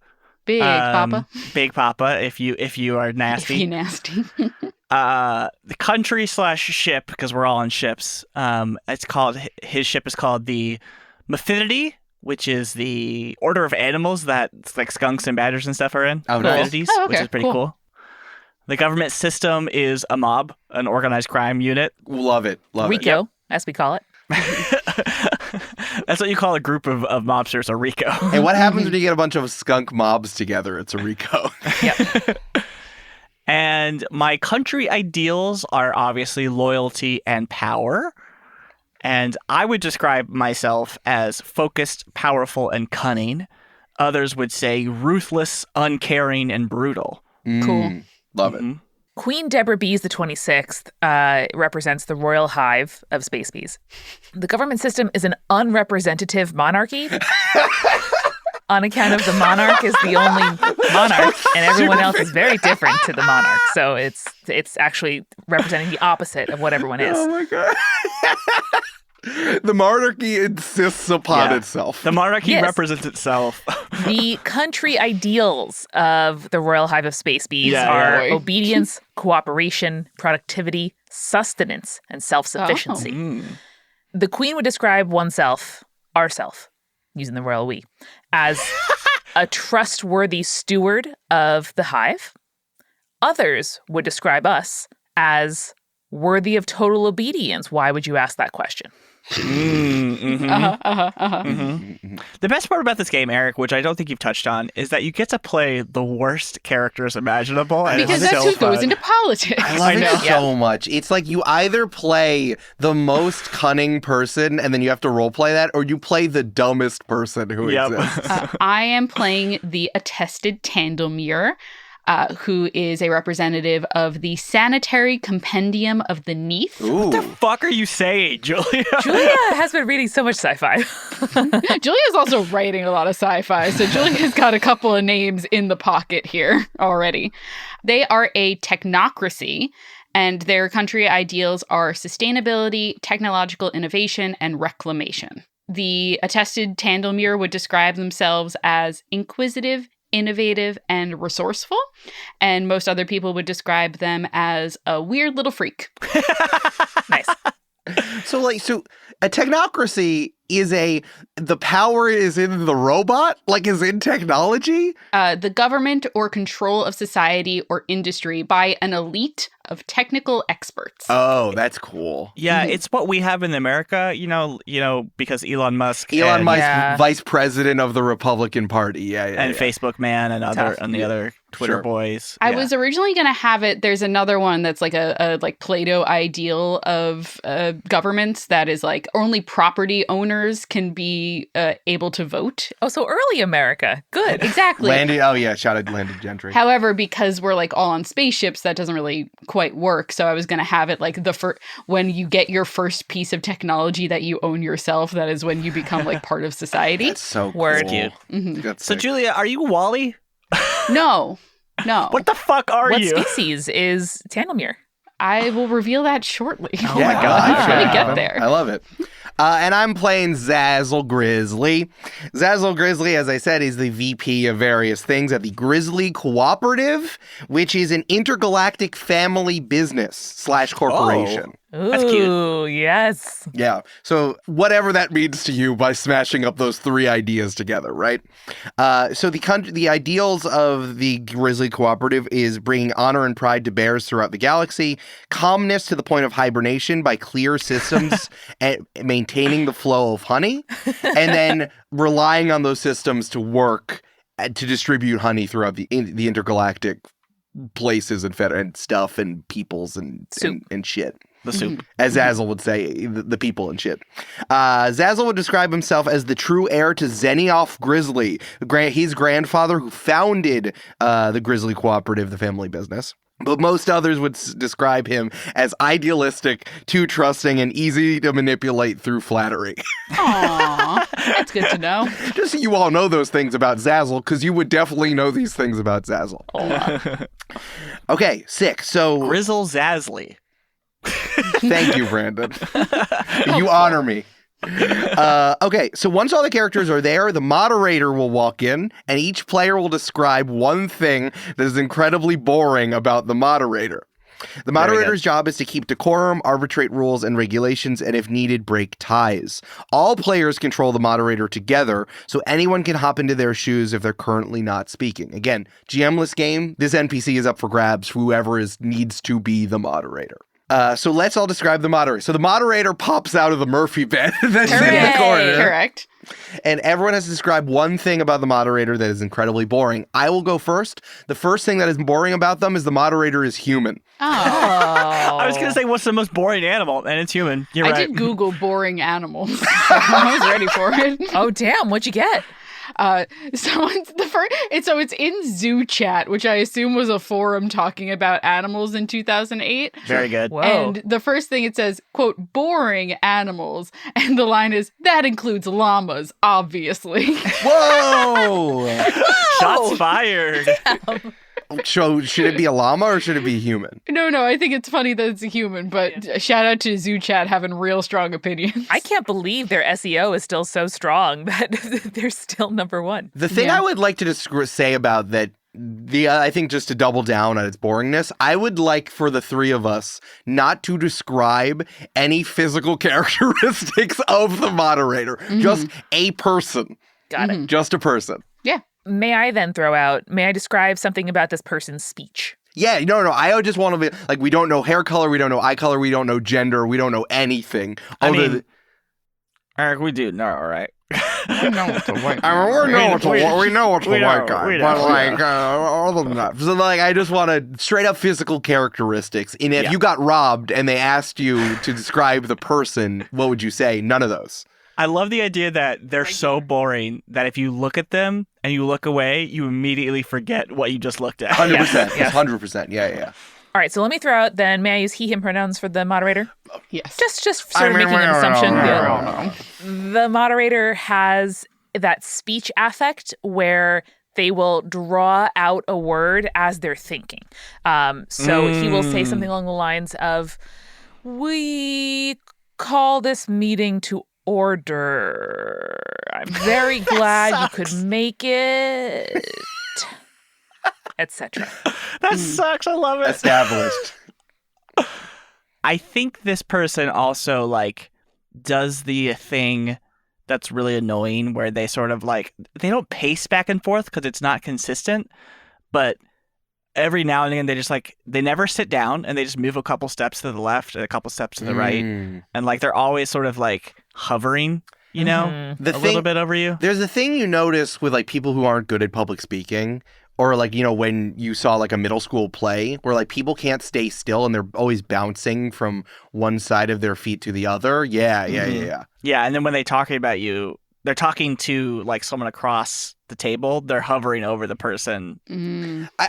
Big Papa. Big Papa, if you are nasty. If you nasty. The country/ship, because we're all on ships. His ship is called the Mephididae, which is the order of animals that like skunks and badgers and stuff are in. Oh, nice. Mephididaes, Oh, okay. which is pretty cool. The government system is a mob, an organized crime unit. Love it. RICO, as we call it. That's what you call a group of mobsters, a RICO. And what happens when you get a bunch of skunk mobs together? It's a RICO. Yep. And my country ideals are obviously loyalty and power. And I would describe myself as focused, powerful, and cunning. Others would say ruthless, uncaring, and brutal. Cool. Love it. Queen Deborah Bees the 26th represents the royal hive of space bees. The government system is an unrepresentative monarchy. On account of the monarch is the only monarch, and everyone else is very different to the monarch. So it's actually representing the opposite of what everyone is. Oh my god. The monarchy insists upon itself. The monarchy Yes. represents itself. The country ideals of the Royal Hive of Space Bees are obedience, cooperation, productivity, sustenance, and self-sufficiency. The queen would describe ourself, using the royal we, as a trustworthy steward of the hive. Others would describe us as worthy of total obedience. Why would you ask that question? The best part about this game, Eric, which I don't think you've touched on, is that you get to play the worst characters imaginable. And Because it's that's so who goes fun. into politics. I love it so much. It's like you either play the most cunning person and then you have to roleplay that, or you play the dumbest person who exists. I am playing the attested Tandemir. who is a representative of the Sanitary Compendium of the Neath. What the fuck are you saying, Julia? Julia has been reading so much sci-fi. Julia's also writing a lot of sci-fi, so Julia's got a couple of names in the pocket here already. They are a technocracy, and their country ideals are sustainability, technological innovation, and reclamation. The attested Tandlemere would describe themselves as inquisitive, innovative, and resourceful, and most other people would describe them as a weird little freak. Nice. So a technocracy is the power is in the robot, like is in technology? The government or control of society or industry by an elite of technical experts. Oh, that's cool. Yeah, it's what we have in America, because Elon Musk. Elon Musk, Yeah. vice president of the Republican Party. Yeah. And Facebook Man and the other Twitter Sure. boys. I Yeah. was originally going to have it. There's another one that's like a Plato ideal of governments that is like only property owners can be able to vote. Oh, so early America. Good. Exactly. Shout out landed gentry. However, because we're like all on spaceships, that doesn't really quite work. So I was going to have it like when you get your first piece of technology that you own yourself, that is when you become like part of society. That's so cool. Word. Cute. Mhm. That's So, sick. Julia, are you Wally? No. What the fuck are What you? species is Tandlemere? I will reveal that shortly. Oh my God. Let me Yeah. get there. I love it. And I'm playing Zazzle Grizzly. Zazzle Grizzly, as I said, is the VP of various things at the Grizzly Cooperative, which is an intergalactic family business / corporation. Ooh, That's cute. Yes. Yeah. So whatever that means to you by smashing up those three ideas together, right? So the ideals of the Grizzly Cooperative is bringing honor and pride to bears throughout the galaxy, calmness to the point of hibernation by clear systems and maintaining the flow of honey, and then relying on those systems to work to distribute honey throughout the intergalactic places and stuff and peoples and shit. The soup. As Zazzle would say, the people and shit. Zazzle would describe himself as the true heir to Zenioff Grizzly, his grandfather who founded the Grizzly Cooperative, the family business. But most others would describe him as idealistic, too trusting, and easy to manipulate through flattery. Aw, that's good to know. Just so you all know those things about Zazzle, because you would definitely know these things about Zazzle. Okay, 6. So Grizzle Zazzly. thank you, Brandon. You honor me. Okay, so once all the characters are there, the moderator will walk in, and each player will describe one thing that is incredibly boring about the moderator. The moderator's job is to keep decorum, arbitrate rules and regulations, and if needed, break ties. All players control the moderator together, so anyone can hop into their shoes if they're currently not speaking. Again, GM-less game, this NPC is up for grabs, whoever needs to be the moderator. So let's all describe the moderator. So the moderator pops out of the Murphy bed that's in the Hooray! corner. Correct. And everyone has to describe one thing about the moderator that is incredibly boring. I will go first. The first thing that is boring about them is the moderator is human. Oh. I was going to say, what's the most boring animal? And it's human. You're I right. did Google boring animals. So I was ready for it. Oh, damn. What'd you get? So it's in Zoo Chat, which I assume was a forum talking about animals in 2008. Very good. Whoa. And the first thing it says, quote, boring animals. And the line is, that includes llamas, obviously. Whoa! Shots fired. So should it be a llama or should it be human? No, I think it's funny that it's a human, but shout out to Zoo Chat having real strong opinions. I can't believe their SEO is still so strong that they're still number one. The thing I would like to say about that, I think just to double down on its boringness, I would like for the three of us not to describe any physical characteristics of the moderator. Just a person. Got it. Just a person. Yeah. May I describe something about this person's speech? Yeah, no. I just want to be like, we don't know hair color, we don't know eye color, we don't know gender, we don't know anything. Eric, we do know, all right? We know it's a white guy. But like, other than that. So like, I just want to straight up physical characteristics. And if you got robbed and they asked you to describe the person, what would you say? None of those. I love the idea that they're so boring that if you look at them and you look away, you immediately forget what you just looked at. 100%. Yes, 100%. Yeah. All right, so let me throw out then, may I use he, him pronouns for the moderator? Yes. Just sort of making an assumption. The moderator has that speech affect where they will draw out a word as they're thinking. So he will say something along the lines of, we call this meeting to order. I'm very glad you could make it, etc. That sucks. I love it. Established. I think this person also like does the thing that's really annoying where they sort of like, they don't pace back and forth because it's not consistent, but every now and again they just like, they never sit down and they just move a couple steps to the left and a couple steps to the right. And like they're always sort of like hovering, you know, little bit over you. There's a thing you notice with like people who aren't good at public speaking, or like, you know, when you saw like a middle school play where like people can't stay still and they're always bouncing from one side of their feet to the other. Yeah. Yeah, and then when they're talking about you, they're talking to like someone across the table. They're hovering over the person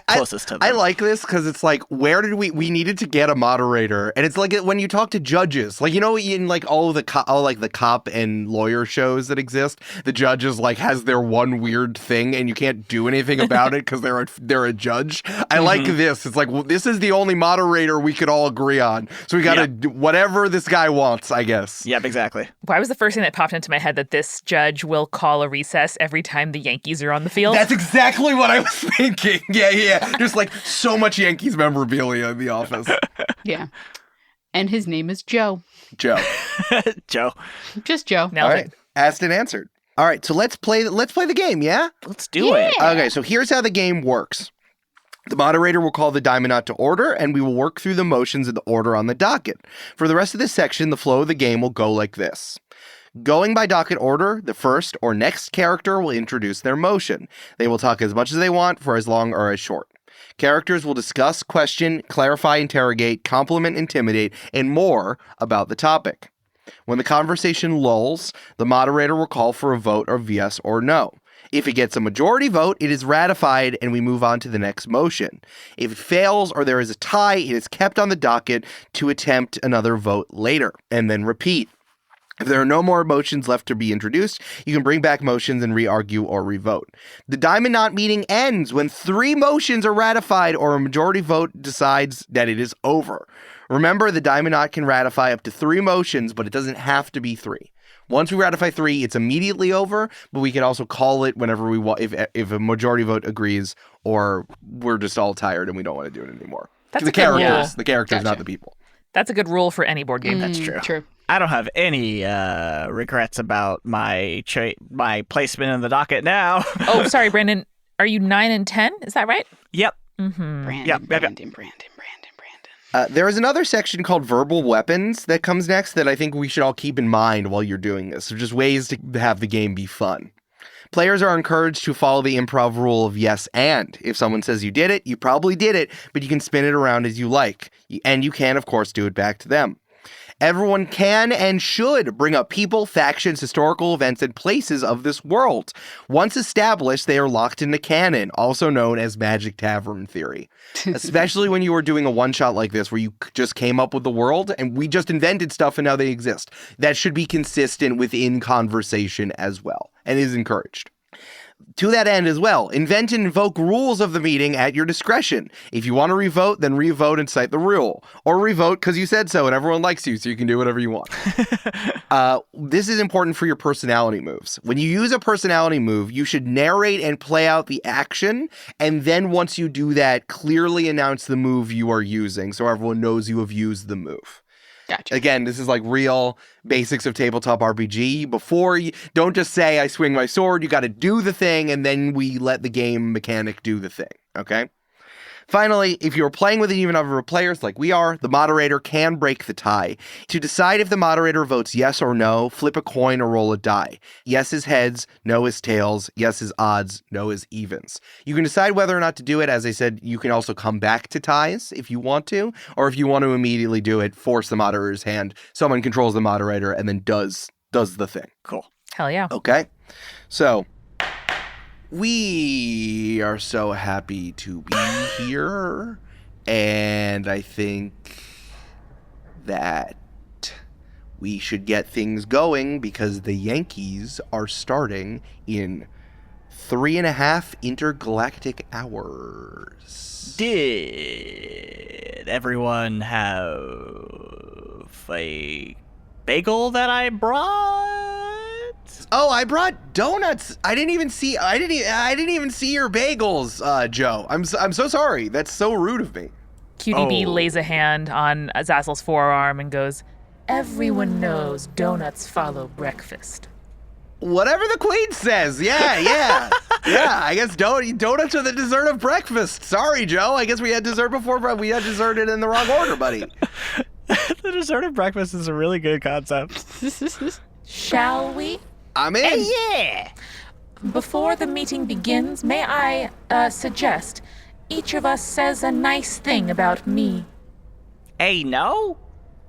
closest to them. I like this because it's like, where did we needed to get a moderator, and it's like when you talk to judges, like, you know, in like all the cop and lawyer shows that exist, the judges like has their one weird thing and you can't do anything about it because they're a judge. I like this. It's like, well, this is the only moderator we could all agree on, so we gotta do whatever this guy wants, I guess. Yep, exactly. Why was the first thing that popped into my head that this judge will call a recess every time the Yankees are on the field? That's exactly what I was thinking. Yeah. Just like so much Yankees memorabilia in the office. Yeah. And his name is Joe. Joe. Joe. Just Joe. Nailed All right. it. Asked and answered. All right, so let's play the game, yeah? Let's do it. Okay, so here's how the game works. The moderator will call the Diamond Knot to order, and we will work through the motions in the order on the docket. For the rest of this section, the flow of the game will go like this. Going by docket order, the first or next character will introduce their motion. They will talk as much as they want for as long or as short. Characters will discuss, question, clarify, interrogate, compliment, intimidate, and more about the topic. When the conversation lulls, the moderator will call for a vote of yes or no. If it gets a majority vote, it is ratified and we move on to the next motion. If it fails or there is a tie, it is kept on the docket to attempt another vote later, and then repeat. If there are no more motions left to be introduced, you can bring back motions and re-argue or re-vote. The Diamond Knot meeting ends when 3 motions are ratified or a majority vote decides that it is over. Remember, the Diamond Knot can ratify up to 3 motions, but it doesn't have to be 3. Once we ratify 3, it's immediately over, but we can also call it whenever we want, if a majority vote agrees, or we're just all tired and we don't want to do it anymore. That's the a good rule. characters, the characters, Gotcha. not the people. That's a good rule for any board game. That's true. True. I don't have any regrets about my placement in the docket now. Oh, sorry, Brandon. Are you 9 and 10? Is that right? Yep. Brandon. There is another section called verbal weapons that comes next that I think we should all keep in mind while you're doing this. So just ways to have the game be fun. Players are encouraged to follow the improv rule of yes and. If someone says you did it, you probably did it, but you can spin it around as you like. And you can, of course, do it back to them. Everyone can and should bring up people, factions, historical events, and places of this world. Once established, they are locked into canon, also known as Magic Tavern theory. Especially when you are doing a one-shot like this where you just came up with the world and we just invented stuff and now they exist. That should be consistent within conversation as well and is encouraged. To that end as well, invent and invoke rules of the meeting at your discretion. If you want to revote, then revote and cite the rule. Or revote because you said so and everyone likes you, so you can do whatever you want. This is important for your personality moves. When you use a personality move, you should narrate and play out the action, and then once you do that, clearly announce the move you are using so everyone knows you have used the move. Gotcha. Again, this is like real basics of tabletop RPG. Before you don't just say I swing my sword, you got to do the thing and then we let the game mechanic do the thing, okay? Finally, if you're playing with an even number of players like we are, the moderator can break the tie. To decide if the moderator votes yes or no, flip a coin or roll a die. Yes is heads, no is tails, yes is odds, no is evens. You can decide whether or not to do it. As I said, you can also come back to ties if you want to, or if you want to immediately do it, force the moderator's hand. Someone controls the moderator and then does does the thing. Cool. Hell yeah. Okay? So, we are so happy to be here, and I think that we should get things going because the Yankees are starting in 3.5 intergalactic hours. Did everyone have a bagel that I brought? Oh, I brought donuts. I didn't even see your bagels, Joe. I'm so sorry. That's so rude of me. QDB Oh. lays a hand on Azazel's forearm and goes, "Everyone knows donuts follow breakfast." Whatever the queen says. Yeah. Yeah, I guess donuts are the dessert of breakfast. Sorry, Joe. I guess we had dessert before, but we had dessert in the wrong order, buddy. The dessert of breakfast is a really good concept. Shall we? I'm in. Yeah. Before the meeting begins, may I suggest each of us says a nice thing about me? Hey, no?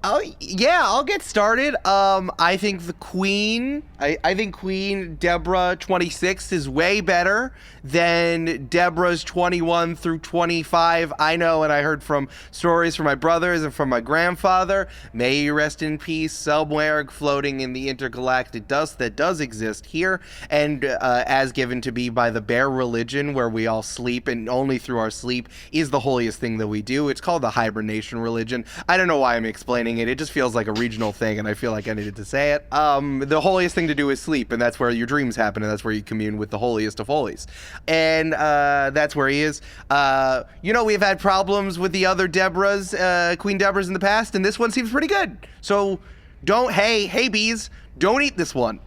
Oh, yeah, I'll get started. I think the queen, I think Queen Deborah 26 is way better than Deborah's 21 through 25. I know, and I heard from stories from my brothers and from my grandfather. May you rest in peace, somewhere floating in the intergalactic dust that does exist here, and as given to be by the bear religion, where we all sleep, and only through our sleep is the holiest thing that we do. It's called the hibernation religion. I don't know why I'm explaining it. It just feels like a regional thing, and I feel like I needed to say it. The holiest thing to do is sleep, and that's where your dreams happen, and that's where you commune with the holiest of holies. And that's where he is. We've had problems with the other Deborahs, Queen Deborahs in the past, and this one seems pretty good. So hey bees, don't eat this one.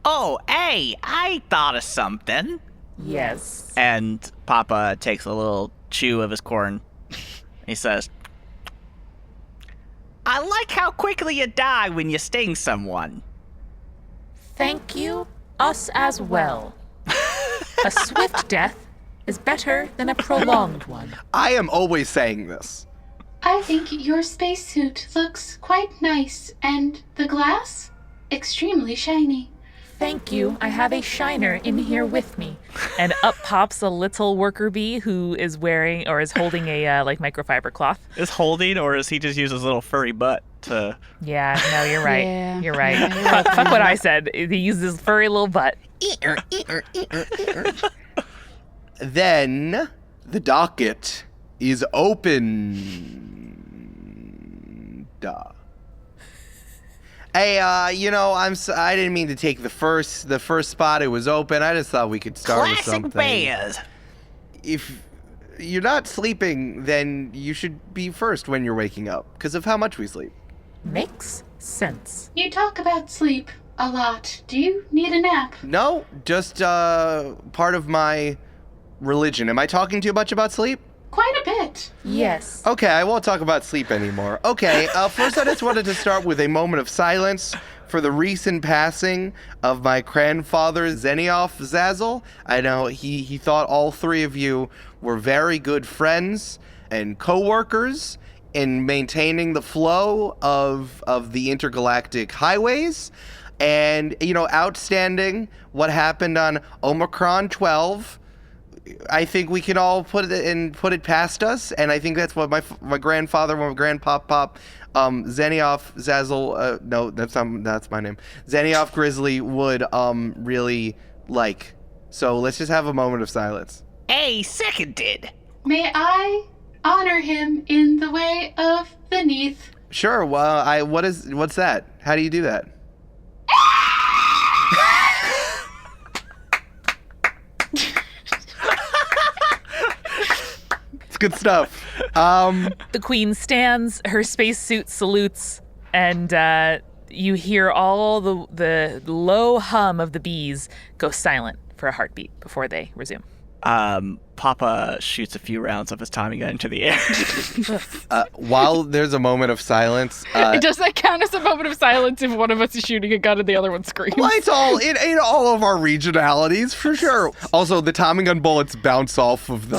Oh, hey, I thought of something. Yes. And Papa takes a little chew of his corn. He says, I like how quickly you die when you sting someone. Thank you, us as well. A swift death is better than a prolonged one. I am always saying this. I think your spacesuit looks quite nice, and the glass? Extremely shiny. Thank you. I have a shiner in here with me. And up pops a little worker bee who is wearing or is holding a microfiber cloth. Is holding, or is he just use his little furry butt to... Yeah, no, you're right. Yeah. You're right. Fuck what I said. He uses his furry little butt. Then the docket is open. Hey, I didn't mean to take the first spot. It was open. I just thought we could start with something. Classic bears. If you're not sleeping, then you should be first when you're waking up, because of how much we sleep. Makes sense. You talk about sleep a lot. Do you need a nap? No, just part of my religion. Am I talking too much about sleep? Quite a bit. Yes. Okay, I won't talk about sleep anymore. Okay, first I just wanted to start with a moment of silence for the recent passing of my grandfather, Zenioff Zazel. I know he thought all three of you were very good friends and co-workers in maintaining the flow of the intergalactic highways. And, outstanding what happened on Omicron 12. I think we can all put it past us, and I think that's what my grandfather, my grandpop, Zenioff Zazel, no, that's my name, Zenioff Grizzly would really like. So let's just have a moment of silence. Hey, seconded. May I honor him in the way of the Neath? Sure. Well, what's that? How do you do that? Good stuff. The queen stands, her spacesuit salutes, and you hear all the low hum of the bees go silent for a heartbeat before they resume. Papa shoots a few rounds of his Tommy gun into the air. While there's a moment of silence, Does that count as a moment of silence if one of us is shooting a gun and the other one screams? well, it's all in all of our regionalities for sure. Also, the Tommy gun bullets bounce off of the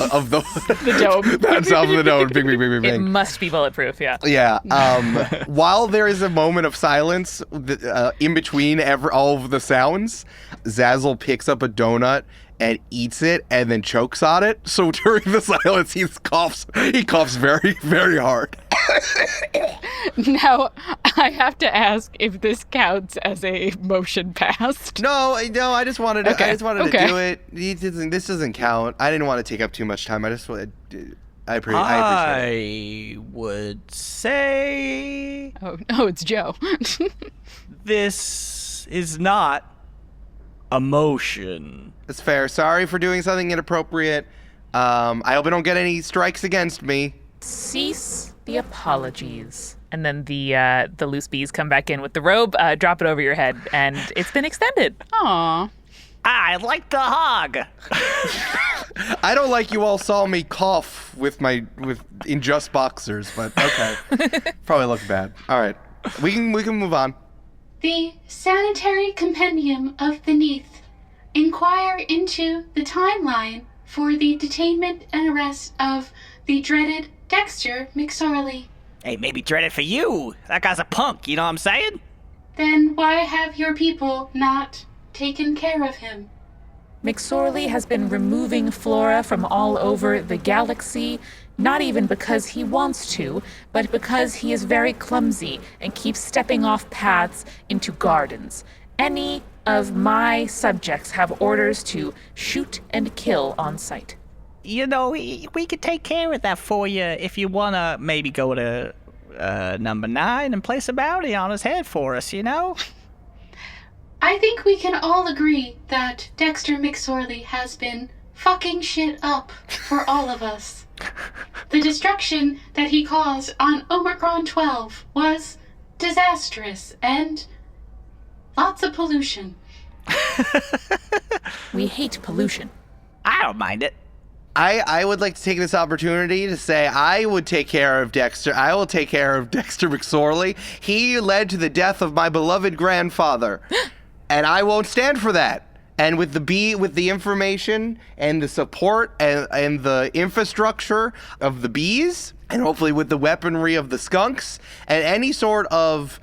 The dome. bounce off of the dome. Bing, bing, bing, bing, It bing. must be bulletproof, yeah. Yeah. While there is a moment of silence in between all of the sounds, Zazzle picks up a donut and eats it and then chokes on it. So during the silence, he coughs very, very hard. Now, I have to ask if this counts as a motion passed. No, I just wanted to. Okay, I just wanted okay. to do it. This doesn't count. I didn't want to take up too much time. I appreciate it. I would say Oh, it's Joe. this is not a motion. It's fair. Sorry for doing something inappropriate. I hope I don't get any strikes against me. Cease the apologies. And then the loose bees come back in with the robe, drop it over your head, and it's been extended. Aw. I like the hog. I don't like you all saw me cough in just boxers, but okay. Probably look bad. All right, we can move on. The Sanitary Compendium of the Neath. Inquire into the timeline for the detainment and arrest of the dreaded Dexter McSorley. Hey, maybe dreaded for you. That guy's a punk, you know what I'm saying? Then why have your people not taken care of him? McSorley has been removing flora from all over the galaxy, not even because he wants to, but because he is very clumsy and keeps stepping off paths into gardens. Any of my subjects have orders to shoot and kill on sight. You know, we could take care of that for you if you want to maybe go to number 9 and place a bounty on his head for us, you know? I think we can all agree that Dexter McSorley has been fucking shit up for all of us. The destruction that he caused on Omicron 12 was disastrous and lots of pollution. We hate pollution. I don't mind it. I would like to take this opportunity to say I would take care of Dexter. I will take care of Dexter McSorley. He led to the death of my beloved grandfather, and I won't stand for that. And with the information and the support and the infrastructure of the bees, and hopefully with the weaponry of the skunks, and any sort of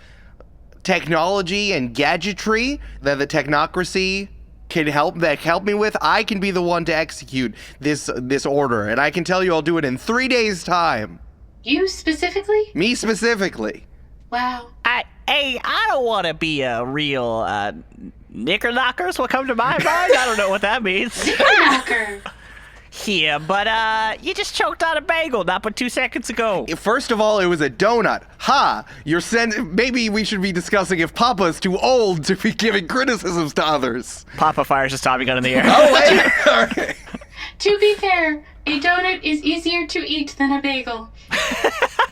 technology and gadgetry that the technocracy can help me with, I can be the one to execute this order. And I can tell you I'll do it in 3 days' time. You specifically? Me specifically. Wow. I don't want to be a real knickerknockers will come to my mind. I don't know what that means. Knocker. Yeah, but you just choked on a bagel not but 2 seconds ago. First of all, it was a donut. Ha! Maybe we should be discussing if Papa's too old to be giving criticisms to others. Papa fires his Tommy gun in the air. Oh, wait! All right. To be fair, a donut is easier to eat than a bagel.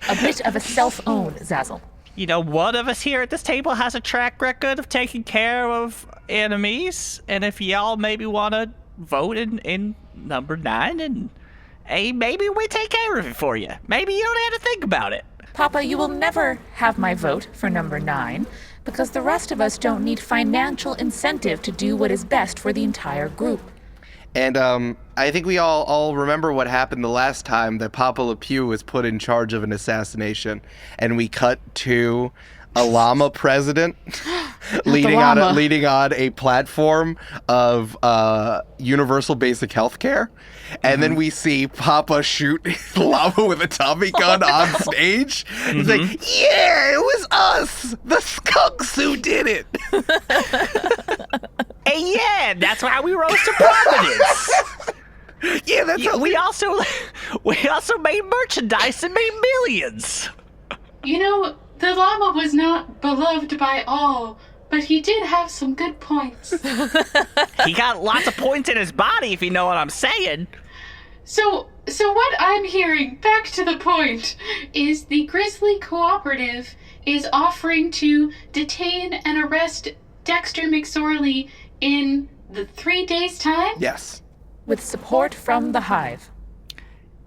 A bit of a self-own, Zazzle. You know, one of us here at this table has a track record of taking care of enemies, and if y'all maybe want to vote in number 9, and hey, maybe we take care of it for you. Maybe you don't have to think about it. Papa, you will never have my vote for number 9, because the rest of us don't need financial incentive to do what is best for the entire group. And I think we all remember what happened the last time that Papa Le Pew was put in charge of an assassination, and we cut to a llama president leading on a platform of universal basic health care. And then we see Papa shoot llama with a Tommy gun on stage. He's like, yeah, it was us, the skunks who did it. Hey, yeah, that's why we rose to prominence. Yeah, that's how we also made merchandise and made millions. You know, the llama was not beloved by all, but he did have some good points. He got lots of points in his body, if you know what I'm saying. So what I'm hearing, back to the point, is the Grizzly Cooperative is offering to detain and arrest Dexter McSorley in the 3 days' time? Yes. with support from the Hive.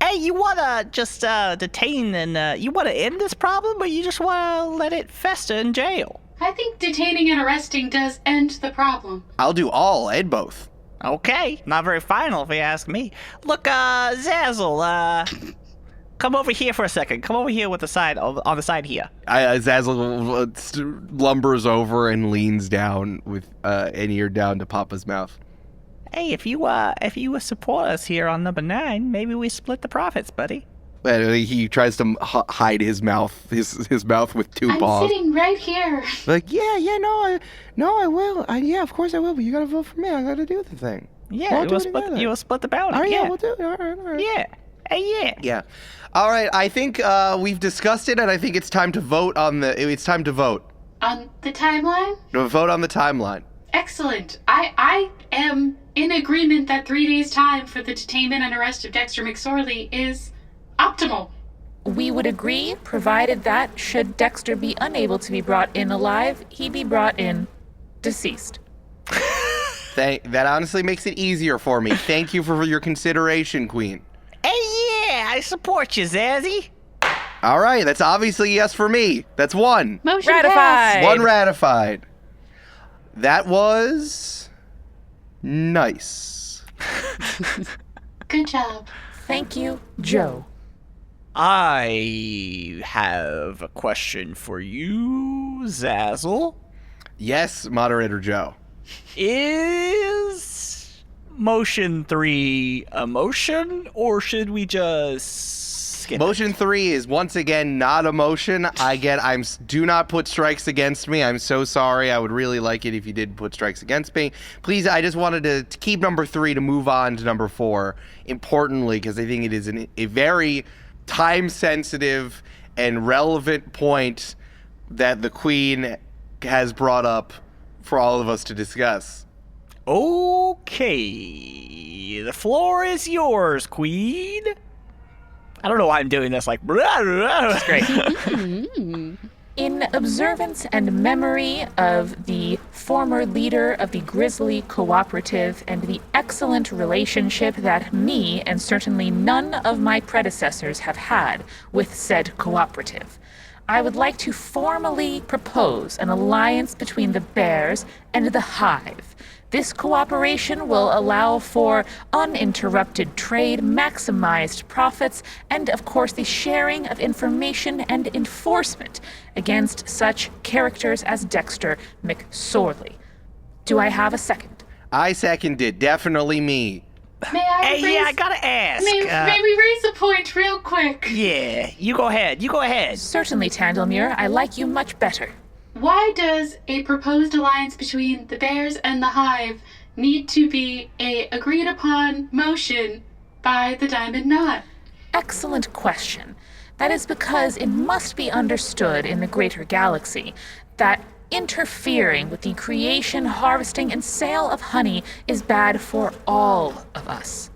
Hey, you want to just detain and you want to end this problem, or you just want to let it fester in jail? I think detaining and arresting does end the problem. I'll do all and both. Okay, not very final if you ask me. Look, Zazzle, come over here for a second. Come over here with the side on the side here. Zazzle lumbers over and leans down with an ear down to Papa's mouth. Hey, if you support us here on number 9, maybe we split the profits, buddy. He tries to hide his mouth, his mouth with two paws. I'm sitting right here. Like, I will. Yeah, of course I will. But you gotta vote for me. I gotta do the thing. Yeah, you will split the bounty. All right, yeah, we'll do it. All right. Yeah. Hey, yeah. Yeah. All right. I think we've discussed it, and I think it's time to vote on the. It's time to vote. On the timeline? Vote on the timeline. Excellent. I am in agreement that 3 days' time for the detainment and arrest of Dexter McSorley is optimal. We would agree, provided that, should Dexter be unable to be brought in alive, he be brought in deceased. That honestly makes it easier for me. Thank you for your consideration, Queen. Hey, yeah, I support you, Zazzy. All right, that's obviously yes for me. That's one. Motion Ratified. passed. One ratified. That was nice. Good job. Thank you, Joe. I have a question for you, Zazzle. Yes, Moderator Joe. Is motion 3 a motion, or should we just skip Motion 3 is once again not a motion. Do not put strikes against me. I'm so sorry. I would really like it if you did put strikes against me. Please, I just wanted to keep number 3 to move on to number 4, importantly, because I think it is a very time-sensitive and relevant point that the Queen has brought up for all of us to discuss. Okay, the floor is yours, Queen. I don't know why I'm doing this like... That's great. In observance and memory of the former leader of the Grizzly Cooperative and the excellent relationship that me and certainly none of my predecessors have had with said cooperative, I would like to formally propose an alliance between the Bears and the Hive. This cooperation will allow for uninterrupted trade, maximized profits, and of course the sharing of information and enforcement against such characters as Dexter McSorley. Do I have a second? I second it. Definitely me. May I Hey, raise... yeah, I gotta ask. May we raise a point real quick? Yeah, you go ahead. Certainly, Tandlemere. I like you much better. Why does a proposed alliance between the Bears and the Hive need to be a agreed upon motion by the Diamond Knot? Excellent question. That is because it must be understood in the greater galaxy that interfering with the creation, harvesting, and sale of honey is bad for all of us.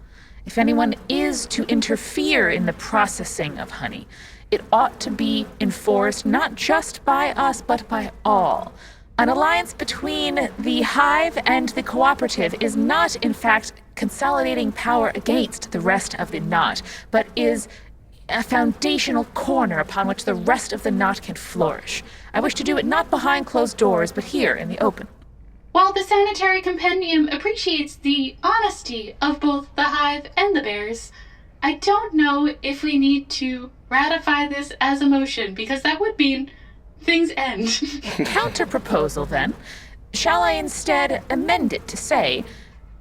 If anyone is to interfere in the processing of honey, it ought to be enforced not just by us, but by all. An alliance between the Hive and the Cooperative is not, in fact, consolidating power against the rest of the Knot, but is a foundational corner upon which the rest of the Knot can flourish. I wish to do it not behind closed doors, but here in the open. While the Sanitary Compendium appreciates the honesty of both the Hive and the Bears, I don't know if we need to ratify this as a motion, because that would mean things end. Counter proposal, then. Shall I instead amend it to say,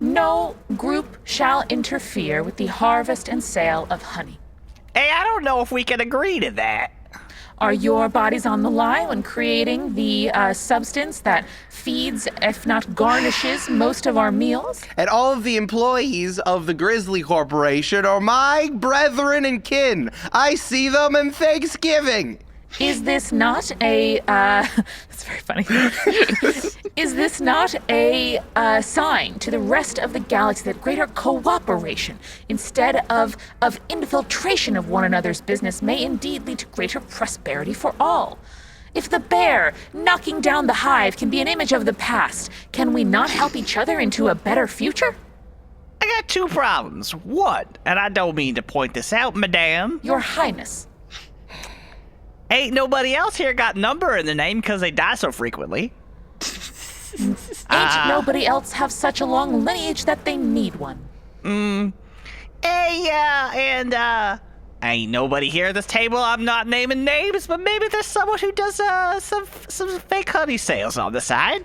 no group shall interfere with the harvest and sale of honey? Hey, I don't know if we can agree to that. Are your bodies on the line when creating the substance that feeds, if not garnishes, most of our meals? And all of the employees of the Grizzly Corporation are my brethren and kin. I see them in Thanksgiving. Is this not a, that's very funny. Is this not a sign to the rest of the galaxy that greater cooperation, instead of infiltration of one another's business, may indeed lead to greater prosperity for all? If the bear knocking down the hive can be an image of the past, can we not help each other into a better future? I got two problems. One, and I don't mean to point this out, madame. Your Highness. Ain't nobody else here got number in the name because they die so frequently. Ain't nobody else have such a long lineage that they need one. Ain't nobody here at this table. I'm not naming names, but maybe there's someone who does some fake honey sales on the side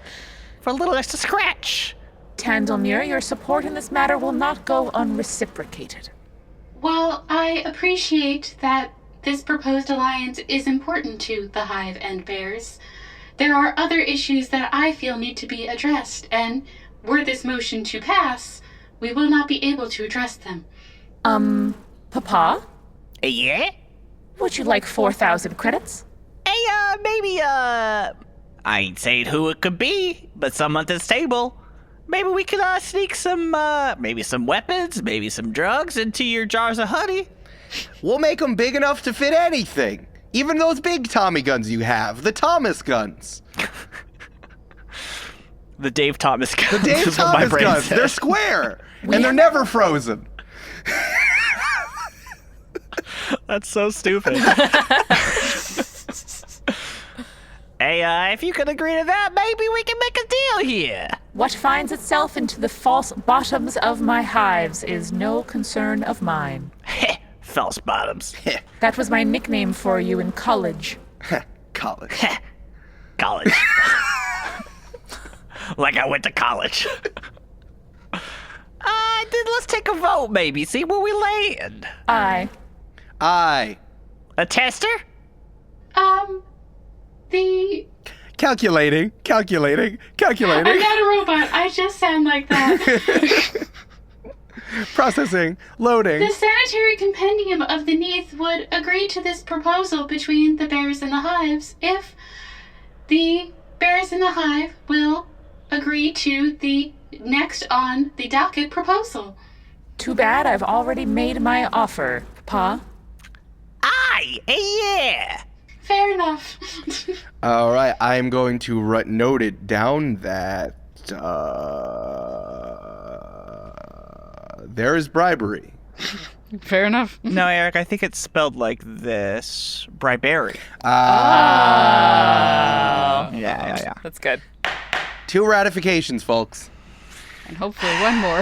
for a little extra scratch. Tandlemere, your support in this matter will not go unreciprocated. Well, I appreciate that this proposed alliance is important to the Hive and Bears. There are other issues that I feel need to be addressed, and were this motion to pass, we will not be able to address them. Papa? Yeah? Would you like 4,000 credits? Hey, maybe, I ain't saying who it could be, but someone at this table. Maybe we could, sneak some, maybe some weapons, maybe some drugs into your jars of honey. We'll make them big enough to fit anything. Even those big Tommy guns you have, the Thomas guns. The Dave Thomas guns. The Dave is what my Thomas brain guns. said. They're square, and they're never frozen. That's so stupid. Hey, if you can agree to that, maybe we can make a deal here. What finds itself into the false bottoms of my hives is no concern of mine. False bottoms. That was my nickname for you in college. College. College. Like I went to college. Then let's take a vote, maybe. See where we land. I. A tester? The... Calculating. I'm not a robot. I just sound like that. Processing. Loading. The Sanitary Compendium of the Neath would agree to this proposal between the Bears and the Hives if the Bears and the Hive will agree to the next on the docket proposal. Too bad I've already made my offer, Pa. Aye, yeah. Fair enough. All right, I'm going to note it down that there is bribery. Fair enough. No, Eric, I think it's spelled like this. Bribery. Yeah. That's good. 2 ratifications, folks. And hopefully one more.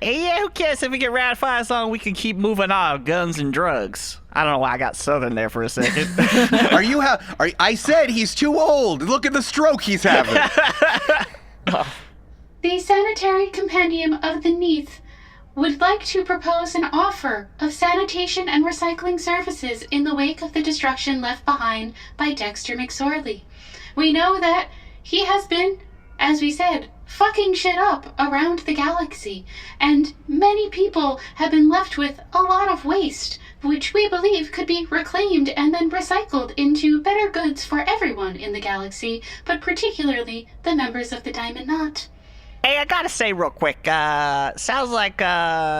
Hey, yeah, who cares if we get ratified as long as we can keep moving on guns and drugs? I don't know why I got Southern there for a second. I said he's too old. Look at the stroke he's having. The Sanitary Compendium of the Neath would like to propose an offer of sanitation and recycling services in the wake of the destruction left behind by Dexter McSorley. We know that he has been, as we said, fucking shit up around the galaxy, and many people have been left with a lot of waste, which we believe could be reclaimed and then recycled into better goods for everyone in the galaxy, but particularly the members of the Diamond Knot. Hey, I gotta say real quick, sounds like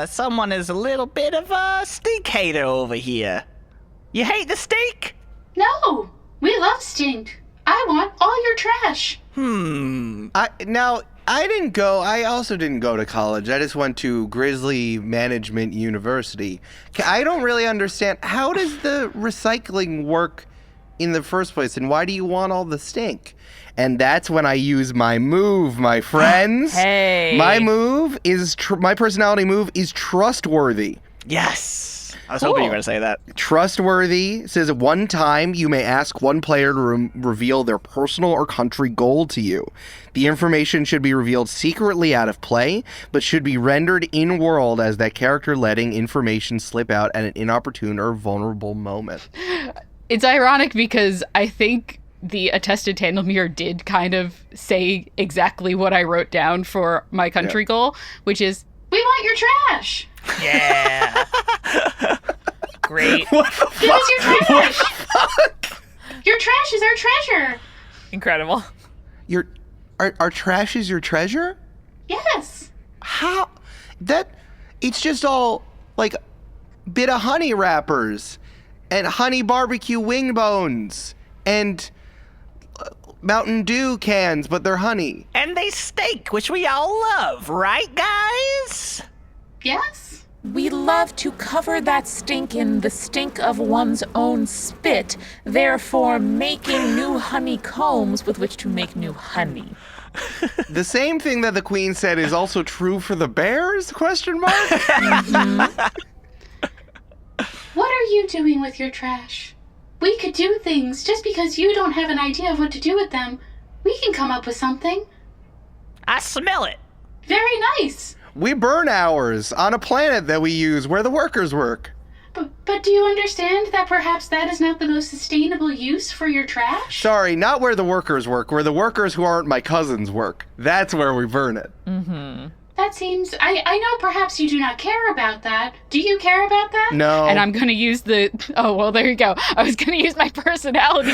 someone is a little bit of a stink hater over here. You hate the stink? No, we love stink. I want all your trash. I also didn't go to college. I just went to Grizzly Management University. I don't really understand. How does the recycling work in the first place, and why do you want all the stink? And that's when I use my move, my friends. Hey. My move is, my personality move is trustworthy. Yes. I was hoping you were going to say that. Trustworthy says at one time you may ask one player to reveal their personal or country goal to you. The information should be revealed secretly out of play, but should be rendered in-world as that character letting information slip out at an inopportune or vulnerable moment. It's ironic because I think the attested Tandlemere did kind of say exactly what I wrote down for my country goal, which is, we want your trash. Yeah. Great. What the fuck? Give us your trash. Your trash is our treasure. Incredible. Our trash is your treasure? Yes. How? It's just all, like, bit of honey wrappers and honey barbecue wing bones and Mountain Dew cans, but they're honey. And they stink, which we all love, right, guys? Yes? We love to cover that stink in the stink of one's own spit, therefore making new honeycombs with which to make new honey. The same thing that the queen said is also true for the bears? Question mark? What are you doing with your trash? We could do things just because you don't have an idea of what to do with them. We can come up with something. I smell it. Very nice. We burn ours on a planet that we use where the workers work. But do you understand that perhaps that is not the most sustainable use for your trash? Sorry, not where the workers work, where the workers who aren't my cousins work. That's where we burn it. Mm-hmm. That seems... I know perhaps you do not care about that. Do you care about that? No. And I'm going to use the... Oh, well, there you go. I was going to use my personality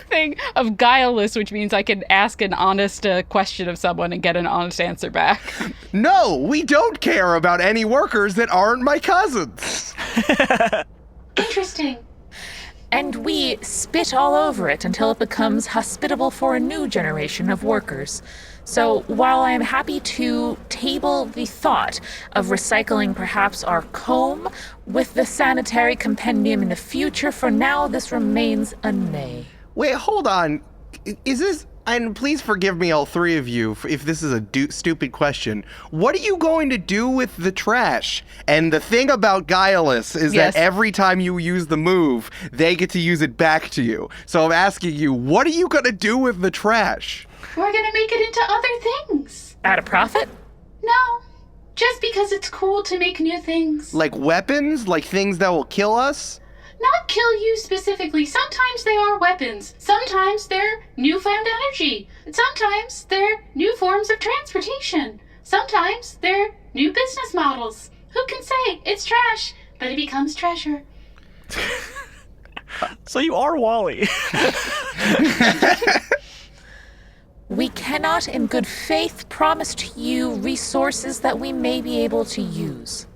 thing of guileless, which means I can ask an honest question of someone and get an honest answer back. No, we don't care about any workers that aren't my cousins. Interesting. And we spit all over it until it becomes hospitable for a new generation of workers. So while I am happy to table the thought of recycling perhaps our comb with the sanitary compendium in the future, for now this remains a nay. Wait, hold on. Is this... And please forgive me, all three of you, if this is a stupid question. What are you going to do with the trash? And the thing about Guileless is that every time you use the move, they get to use it back to you. So I'm asking you, what are you going to do with the trash? We're gonna make it into other things. At a profit? No. Just because it's cool to make new things. Like weapons? Like things that will kill us? Not kill you specifically. Sometimes they are weapons. Sometimes they're newfound energy. Sometimes they're new forms of transportation. Sometimes they're new business models. Who can say? It's trash, but it becomes treasure. So you are Wally. We cannot in good faith promise to you resources that we may be able to use.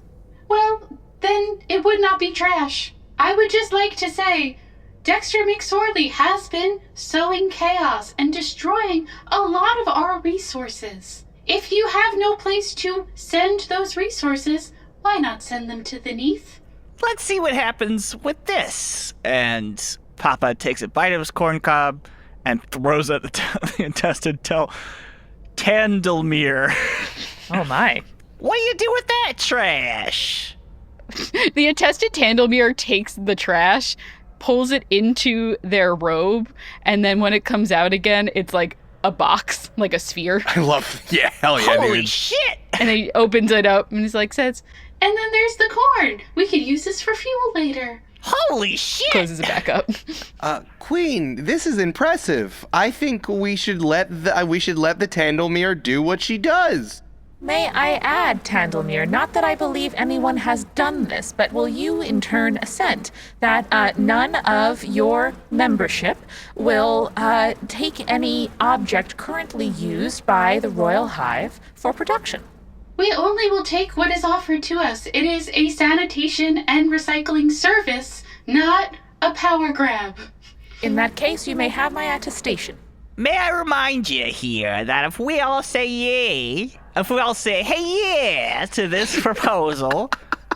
Well, then it would not be trash. I would just like to say, Dexter McSorley has been sowing chaos and destroying a lot of our resources. If you have no place to send those resources, why not send them to the Neath? Let's see what happens with this. And Papa takes a bite of his corn cob and throws at the intestine Tandlemere. Oh my. What do you do with that trash? The attested Tandlemere takes the trash, pulls it into their robe, and then when it comes out again, it's like a box, like a sphere. I love... Yeah, hell yeah, Holy dude. shit! And he opens it up and he's like, says, And then there's the corn. We could use this for fuel later. Holy shit! closes it back up. Queen, this is impressive. I think we should let the Tandlemere do what she does. May I add, Tandlemere, not that I believe anyone has done this, but will you in turn assent that none of your membership will take any object currently used by the Royal Hive for production? We only will take what is offered to us. It is a sanitation and recycling service, not a power grab. In that case, you may have my attestation. May I remind you here that if we all say yay, if we all say hey yeah to this proposal,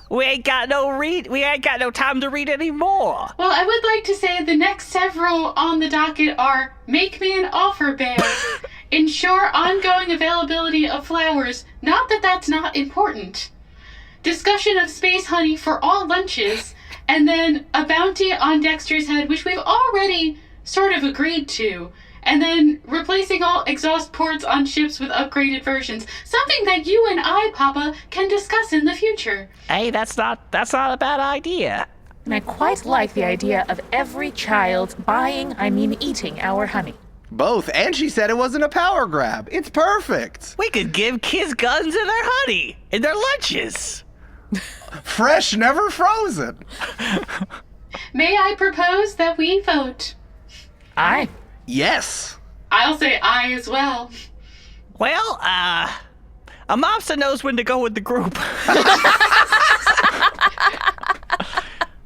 we ain't got no time to read any more. Well, I would like to say the next several on the docket are Make Me an Offer Bear, ensure ongoing availability of flowers, not that that's not important, discussion of space honey for all lunches, and then a bounty on Dexter's head, which we've already sort of agreed to. And then replacing all exhaust ports on ships with upgraded versions. Something that you and I, Papa, can discuss in the future. Hey, that's not a bad idea. And I quite like the idea of every child eating our honey. Both, and she said it wasn't a power grab. It's perfect. We could give kids guns in their honey, in their lunches. Fresh, never frozen. May I propose that we vote? Aye. Yes. I'll say aye as well. Well, a mobster knows when to go with the group.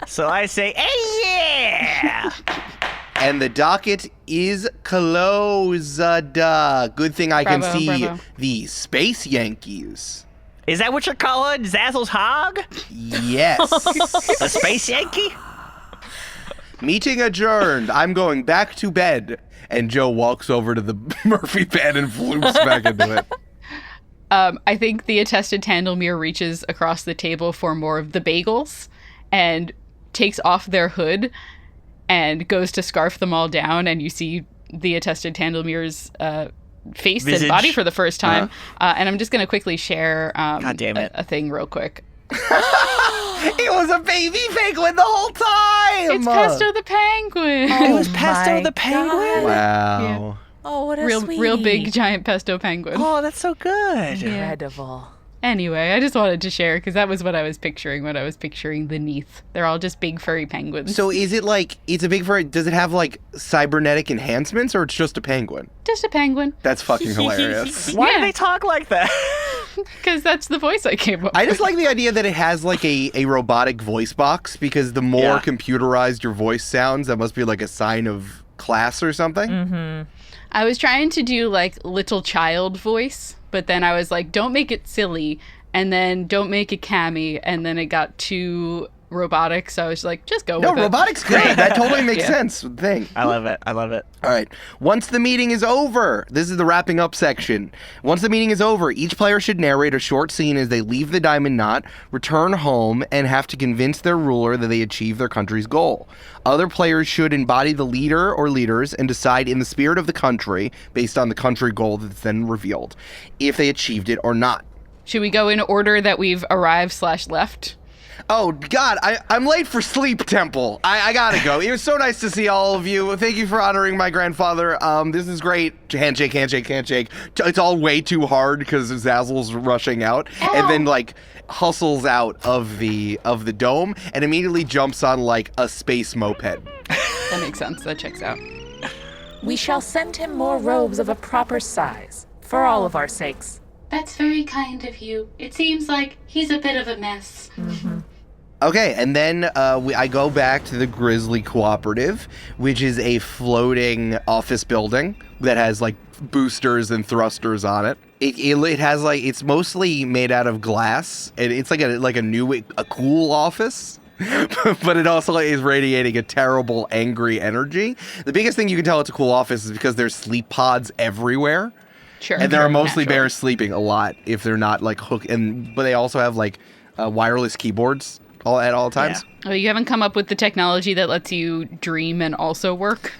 So I say, hey, yeah! And the docket is closed. Good thing I can see the Space Yankees. Is that what you're calling Zazzle's hog? Yes. A space Yankee? Meeting adjourned. I'm going back to bed. And Joe walks over to the Murphy bed and floops back into it. I think the attested Tandlemere reaches across the table for more of the bagels and takes off their hood and goes to scarf them all down, and you see the attested Tandlemere's face Visage. and body for the first time. And I'm just going to quickly share God damn it. a thing real quick. It was a baby penguin the whole time! It's Pesto the Penguin. It was Pesto the Penguin? Wow. Yeah. Oh, what a Real big, giant Pesto Penguin. Oh, that's so good. Incredible. Anyway, I just wanted to share because that was what I was picturing when I was picturing the Neath. They're all just big furry penguins. So is it like, it's a big furry, does it have like cybernetic enhancements or it's just a penguin? Just a penguin. That's fucking hilarious. Why Yeah. do they talk like that? Because that's the voice I came up I with. just like the idea that it has like a robotic voice box, because the more computerized your voice sounds, that must be like a sign of class or something. Mm-hmm. I was trying to do like little child voice, but then I was like, don't make it silly, and then don't make it cammy, and then it got too robotic, so I was like, just go with it. No, robotic's great. That totally makes sense. Thing. I love it. I love it. All right. Once the meeting is over, this is the wrapping up section. Once the meeting is over, each player should narrate a short scene as they leave the Diamond Knot, return home, and have to convince their ruler that they achieve their country's goal. Other players should embody the leader or leaders and decide in the spirit of the country, based on the country goal that's then revealed, if they achieved it or not. Should we go in order that we've arrived/left? Oh, God, I'm late for Sleep Temple. I gotta go. It was so nice to see all of you. Thank you for honoring my grandfather. This is great. Handshake, handshake, handshake. It's all way too hard because Zazzle's rushing out and then, like, hustles out of the dome and immediately jumps on, like, a space moped. That makes sense. That checks out. We shall send him more robes of a proper size, for all of our sakes. That's very kind of you. It seems like he's a bit of a mess. Mm-hmm. Okay, and then I go back to the Grizzly Cooperative, which is a floating office building that has like boosters and thrusters on it. It has like, it's mostly made out of glass, and it's like a cool office. But it also is radiating a terrible, angry energy. The biggest thing you can tell it's a cool office is because there's sleep pods everywhere. Sure. And there are mostly Naturally. bears sleeping a lot if they're not like hooked. But they also have like wireless keyboards at all times. Oh, you haven't come up with the technology that lets you dream and also work?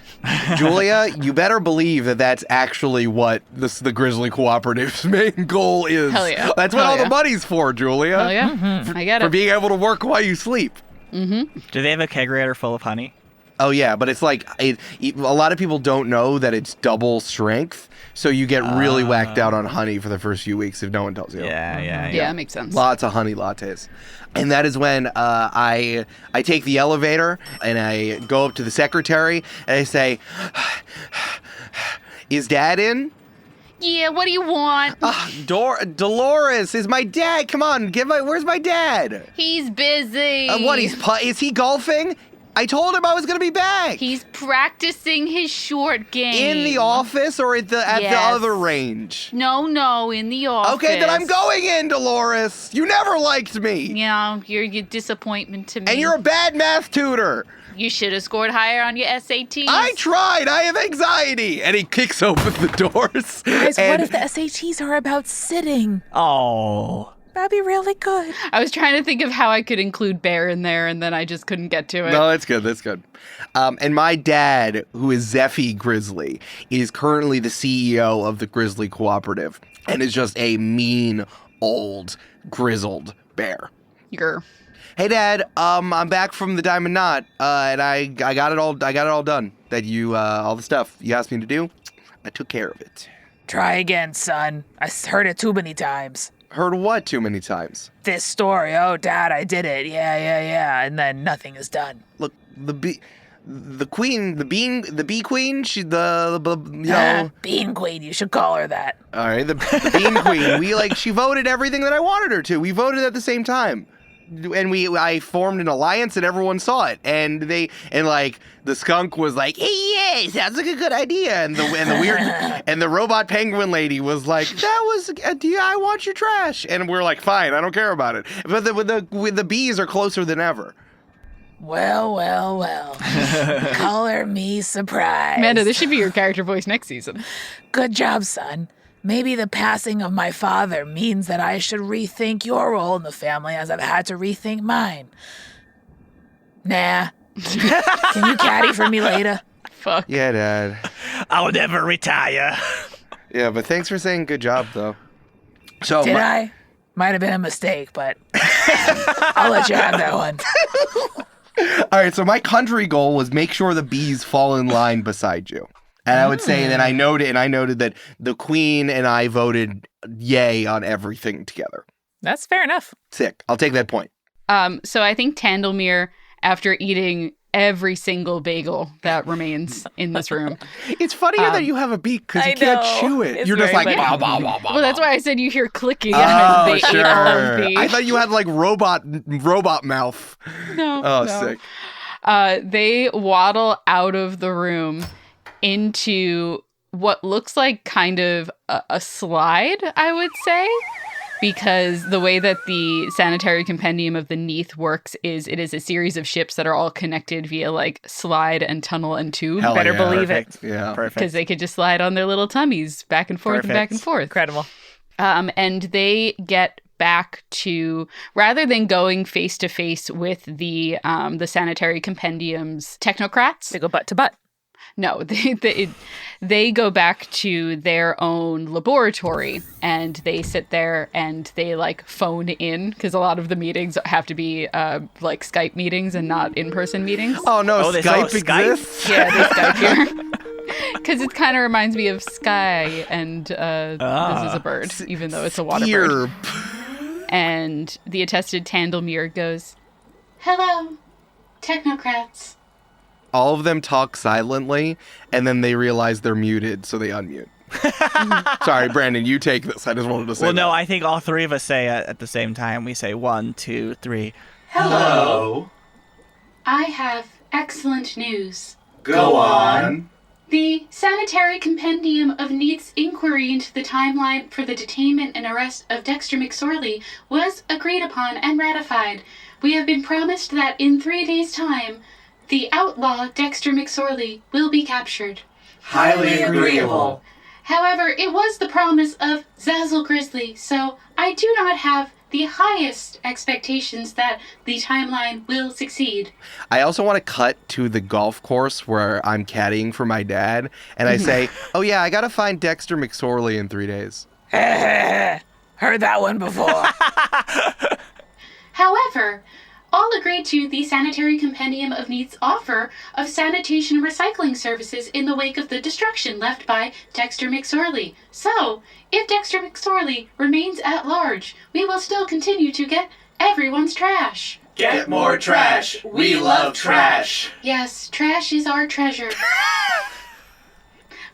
Julia, you better believe that that's actually what the Grizzly Cooperative's main goal is. Hell yeah. That's what Hell all yeah. the money's for, Julia. Oh yeah, I get For it. being able to work while you sleep. Do they have a kegerator full of honey? Oh yeah, but it's like a lot of people don't know that it's double strength, so you get really whacked out on honey for the first few weeks if no one tells you. Yeah, that makes sense. Lots of honey lattes. And that is when I take the elevator and I go up to the secretary and I say, "Is Dad in?" Yeah, what do you want? Dolores, is my dad? Come on, where's my dad? He's busy. Is he golfing? I told him I was gonna be back. He's practicing his short game. In the office or at the Yes. other range? No, in the office. Okay, then I'm going in, Dolores. You never liked me. Yeah, you're a disappointment to me. And you're a bad math tutor. You should have scored higher on your SATs. I tried. I have anxiety. And he kicks open the doors. Guys, what and if the SATs are about sitting? Oh. That'd be really good. I was trying to think of how I could include Bear in there, and then I just couldn't get to it. No, that's good. That's good. And my dad, who is Zeffy Grizzly, is currently the CEO of the Grizzly Cooperative and is just a mean, old, grizzled bear. You're... Hey, Dad. I'm back from the Diamond Knot, and I got it all. I got it all done. That you all the stuff you asked me to do, I took care of it. Try again, son. I heard it too many times. Heard what too many times? This story. Oh, Dad, I did it. Yeah. And then nothing is done. Look, the bee queen. She you know. Bean Queen. You should call her that. All right, the bean queen. She voted everything that I wanted her to. We voted at the same time. I formed an alliance and everyone saw it. And like the skunk was like, hey, yeah, sounds like a good idea. And the weird and the robot penguin lady was like, that was I want your trash. And we're like, fine, I don't care about it. But the bees are closer than ever. Well. Color me surprised. Amanda, this should be your character voice next season. Good job, son. Maybe the passing of my father means that I should rethink your role in the family as I've had to rethink mine. Nah. Can you caddy for me later? Fuck. Yeah, Dad. I'll never retire. Yeah, but thanks for saying good job, though. So Did I? Might have been a mistake, but I'll let you have that one. All right, so my country goal was make sure the bees fall in line beside you. And I would say that I noted that the queen and I voted yay on everything together. That's fair enough. Sick. I'll take that point. So I think Tandlemere, after eating every single bagel that remains in this room. It's funnier that you have a beak because you can't chew it. It's You're just very like, funny. bah, bah, bah, bah, Well, that's bah. why I said you hear clicking. Oh, They sure. ate all of the... I thought you had like robot mouth. No. Oh, no. sick. They waddle out of the room into what looks like kind of a slide, I would say, because the way that the sanitary compendium of the Neath works is it is a series of ships that are all connected via like slide and tunnel and tube. Hell Better yeah. believe Perfect. it. Yeah. Perfect. Because they could just slide on their little tummies back and forth and back and forth. Incredible. And they get back to, rather than going face to face with the sanitary compendium's technocrats, They go butt to butt. no, they go back to their own laboratory and they sit there and they like phone in because a lot of the meetings have to be like Skype meetings and not in-person meetings. Oh, no, they saw Skype Skype? exists? Yeah, they Skype here. Because it kind of reminds me of Sky and this is a bird, even though it's a water bird. And the attested Tandlemere goes, Hello, technocrats. All of them talk silently, and then they realize they're muted, so they unmute. Sorry, Brandon, you take this. I just wanted to say Well, no, that. I think all three of us say it at the same time. We say 1, 2, 3. Hello. I have excellent news. Go on. The Sanitary Compendium of Neath's inquiry into the timeline for the detainment and arrest of Dexter McSorley was agreed upon and ratified. We have been promised that in 3 days' time, the outlaw Dexter McSorley will be captured. Highly agreeable. However, it was the promise of Zazzle Grizzly, so I do not have the highest expectations that the timeline will succeed. I also want to cut to the golf course where I'm caddying for my dad, and I say, oh yeah, I got to find Dexter McSorley in 3 days. Heard that one before. However, all agreed to the Sanitary Compendium of Neath's offer of sanitation and recycling services in the wake of the destruction left by Dexter McSorley. So, if Dexter McSorley remains at large, we will still continue to get everyone's trash. Get more trash. We love trash. Yes, trash is our treasure.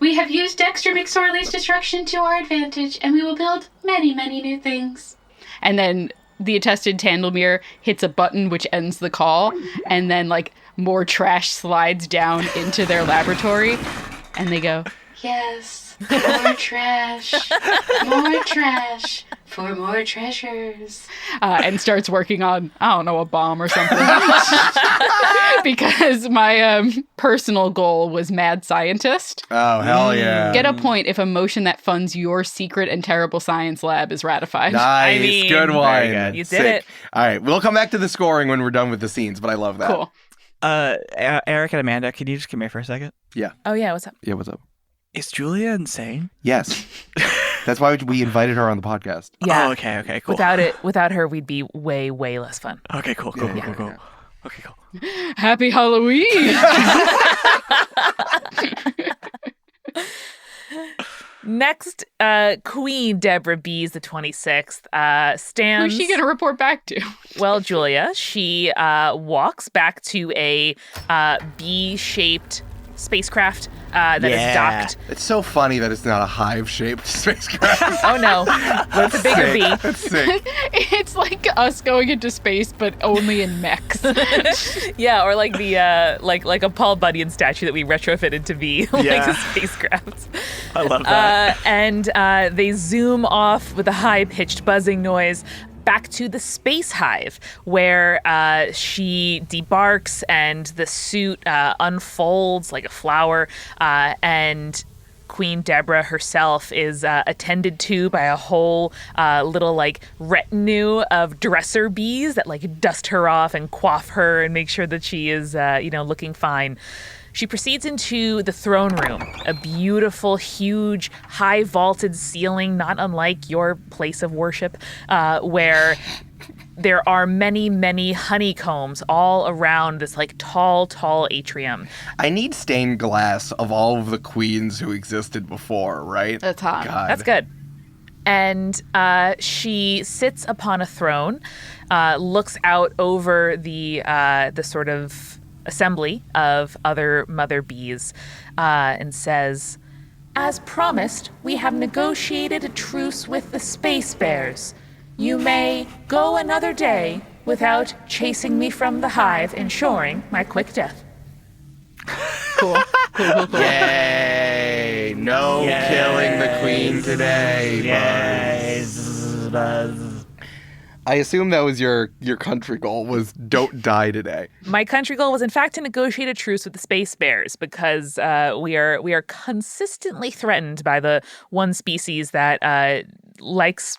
We have used Dexter McSorley's destruction to our advantage, and we will build many, many new things. and then the attested Tandlemere hits a button which ends the call, and then like more trash slides down into their laboratory, and they go, Yes, more trash for more treasures. and starts working on, I don't know, a bomb or something. Because my personal goal was mad scientist. Oh, hell yeah. Get a point if a motion that funds your secret and terrible science lab is ratified. Nice. I mean, good one. very good. You did Sick. it. All right, we'll come back to the scoring when we're done with the scenes, but I love that. Cool. Eric and Amanda, can you just come here for a second? Oh, yeah, what's up? Yeah, what's up? Is Julia insane? Yes. That's why we invited her on the podcast. Yeah. Oh, okay, cool. Without her, we'd be way, way less fun. Okay, cool. Yeah. Okay, cool. Happy Halloween! Next, Queen Deborah B's the 26th stands. Who's she gonna report back to? Well, Julia, she walks back to a bee-shaped spacecraft that is docked. It's so funny that it's not a hive-shaped spacecraft. Oh no, but it's a bigger bee. That's sick. It's like us going into space, but only in mechs. Yeah, or like the like a Paul Bunyan statue that we retrofitted to be like a spacecraft. I love that. And they zoom off with a high-pitched buzzing noise back to the space hive, where she debarks and the suit unfolds like a flower, and Queen Deborah herself is attended to by a whole little like retinue of dresser bees that like dust her off and quaff her and make sure that she is looking fine. She proceeds into the throne room, a beautiful, huge, high vaulted ceiling, not unlike your place of worship, where there are many, many honeycombs all around this like tall atrium. I need stained glass of all of the queens who existed before, right? That's hot. God. That's good. And she sits upon a throne, looks out over the sort of assembly of other mother bees, and says, "As promised, we have negotiated a truce with the space bears. You may go another day without chasing me from the hive, ensuring my quick death." Cool. Yay! No killing the queen today. Buzz. I assume that was your country goal, was don't die today. My country goal was, in fact, to negotiate a truce with the space bears because we are consistently threatened by the one species that likes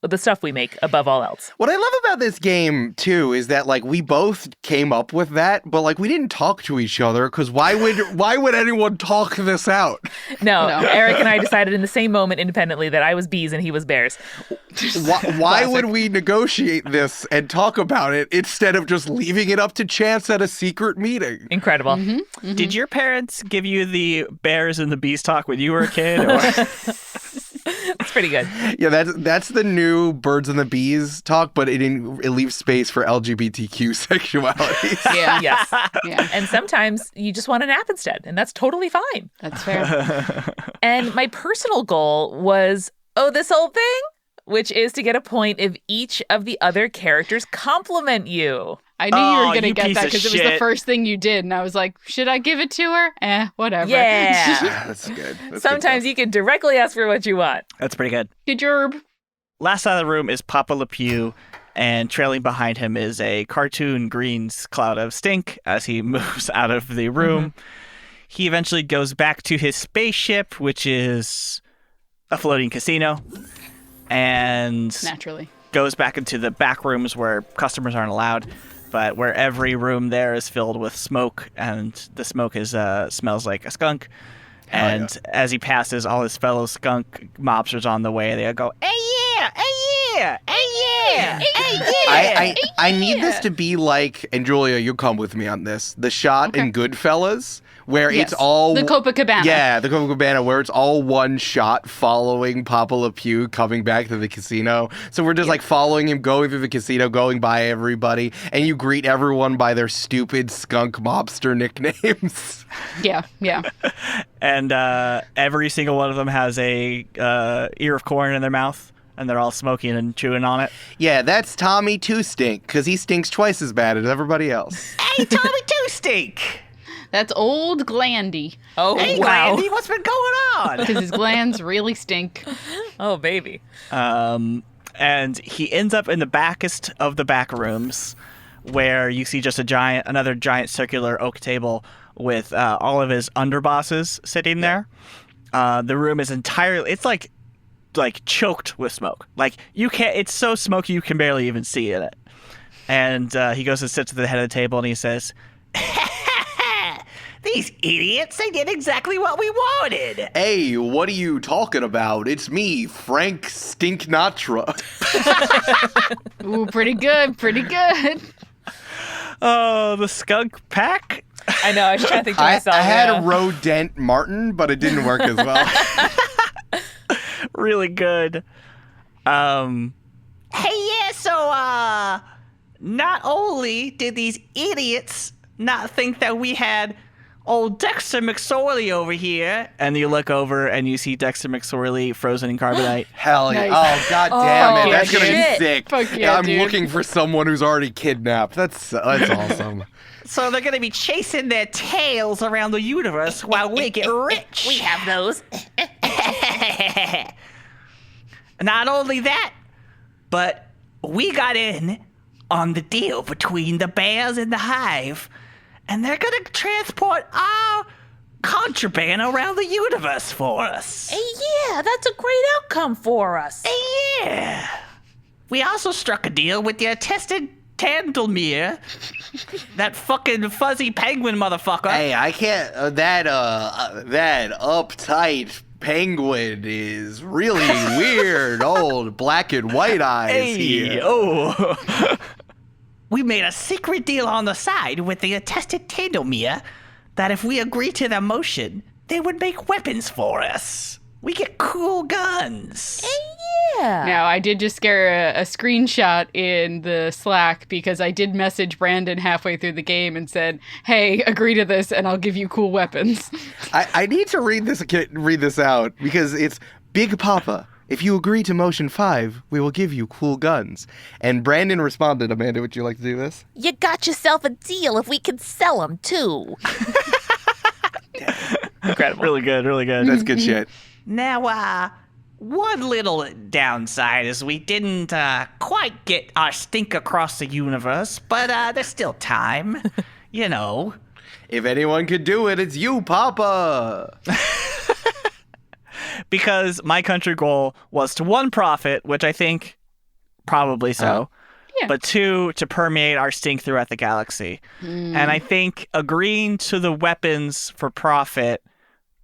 the stuff we make above all else. What I love about this game, too, is that, like, we both came up with that, but, like, we didn't talk to each other, because why would anyone talk this out? No, Eric and I decided in the same moment independently that I was bees and he was bears. Why would we negotiate this and talk about it instead of just leaving it up to chance at a secret meeting? Incredible. Mm-hmm, mm-hmm. Did your parents give you the bears and the bees talk when you were a kid? Or? It's pretty good. Yeah, that's the new birds and the bees talk, but it leaves space for LGBTQ sexuality. Yeah. Yes. Yeah. And sometimes you just want to nap instead, and that's totally fine. That's fair. And my personal goal was, this whole thing, which is to get a point if each of the other characters compliment you. I knew you were going to you get piece that of because it was the shit. first thing you did. And I was like, should I give it to her? Whatever. Yeah. That's good. That's Sometimes good you can directly ask for what you want. That's pretty good. Good job. Last side of the room is Papa Le Pew, and trailing behind him is a cartoon greens cloud of stink as he moves out of the room. Mm-hmm. He eventually goes back to his spaceship, which is a floating casino, and naturally goes back into the back rooms where customers aren't allowed, but where every room there is filled with smoke, and the smoke is smells like a skunk. And as he passes, all his fellow skunk mobsters on the way, they go, "Hey yeah, hey yeah, hey yeah, hey yeah." I need this to be like, and Julia, you'll come with me on this, the shot in Goodfellas, where it's all... the Copacabana. Yeah, the Copacabana, where it's all one shot following Papa Le Pew coming back to the casino. So we're just like following him, going through the casino, going by everybody, and you greet everyone by their stupid skunk mobster nicknames. Yeah. And every single one of them has a ear of corn in their mouth, and they're all smoking and chewing on it. Yeah, that's Tommy Two Stink, because he stinks twice as bad as everybody else. Hey, Tommy Two Stink! That's old Glandy. Oh, Hey, wow. Glandy, what's been going on? Because his glands really stink. Oh, baby. And he ends up in the backest of the back rooms, where you see just another giant circular oak table with all of his underbosses sitting there. The room is entirely, it's like choked with smoke. Like you can't, it's so smoky you can barely even see in it. And he goes and sits at the head of the table and he says, "These idiots, they did exactly what we wanted." Hey, what are you talking about? It's me, Frank Stinknatra. Ooh, pretty good. Oh, the skunk pack? I know, I was trying to think to myself. I had a Rodent Martin, but it didn't work as well. Really good. Hey, yeah, so, not only did these idiots not think that we had old Dexter McSorley over here. And you look over and you see Dexter McSorley frozen in carbonite. Hell yeah. Nice. Oh, god damn it. yeah, That's going to be dude. sick. Fuck yeah, I'm dude. looking for someone who's already kidnapped. That's awesome. So they're going to be chasing their tails around the universe while we get rich. We have those. Not only that, but we got in on the deal between the bears and the hive, and they're going to transport our contraband around the universe for us. Hey, yeah, that's a great outcome for us. Yeah. We also struck a deal with the attested Tandelmere, that fucking fuzzy penguin motherfucker. Hey, I can't. That uptight penguin is really weird. Old black and white eyes here. Oh. We made a secret deal on the side with the attested Tandelmere that if we agree to their motion, they would make weapons for us. We get cool guns. Yeah. Now, I did just scare a screenshot in the Slack because I did message Brandon halfway through the game and said, hey, agree to this and I'll give you cool weapons. I need to read this out because it's Big Papa. If you agree to motion 5, we will give you cool guns. And Brandon responded, Amanda, would you like to do this? You got yourself a deal if we can sell them, too. Incredible. Really good, really good. That's good shit. Now, one little downside is we didn't quite get our stink across the universe, but there's still time. You know. If anyone could do it, it's you, Papa. Because my country goal was to 1, profit, which I think probably so. Yeah. But 2, to permeate our stink throughout the galaxy. And I think agreeing to the weapons for profit,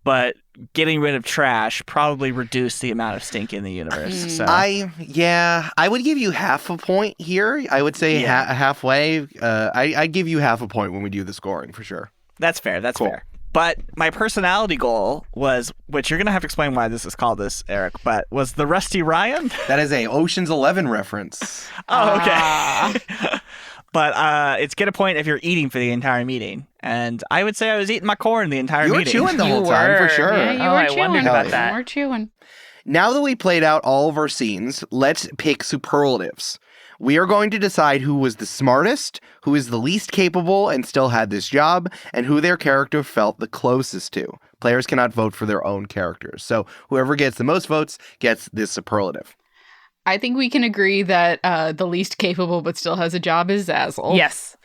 but getting rid of trash probably reduced the amount of stink in the universe. So I would give you half a point here. I would say halfway. I'd give you half a point when we do the scoring for sure. that's fair. That's Cool. fair. But my personality goal was, which you're going to have to explain why this is called this, Eric, but was the Rusty Ryan. That is a Ocean's 11 reference. Oh, okay. But it's get a point if you're eating for the entire meeting. And I would say I was eating my corn the entire You were meeting. chewing the whole time, for sure. Yeah, you Oh, were I chewing. wondered about You that. were chewing. Now that we played out all of our scenes, let's pick superlatives. We are going to decide who was the smartest, who is the least capable and still had this job, and who their character felt the closest to. Players cannot vote for their own characters. So whoever gets the most votes gets this superlative. I think we can agree that the least capable but still has a job is Zazzle. Yes.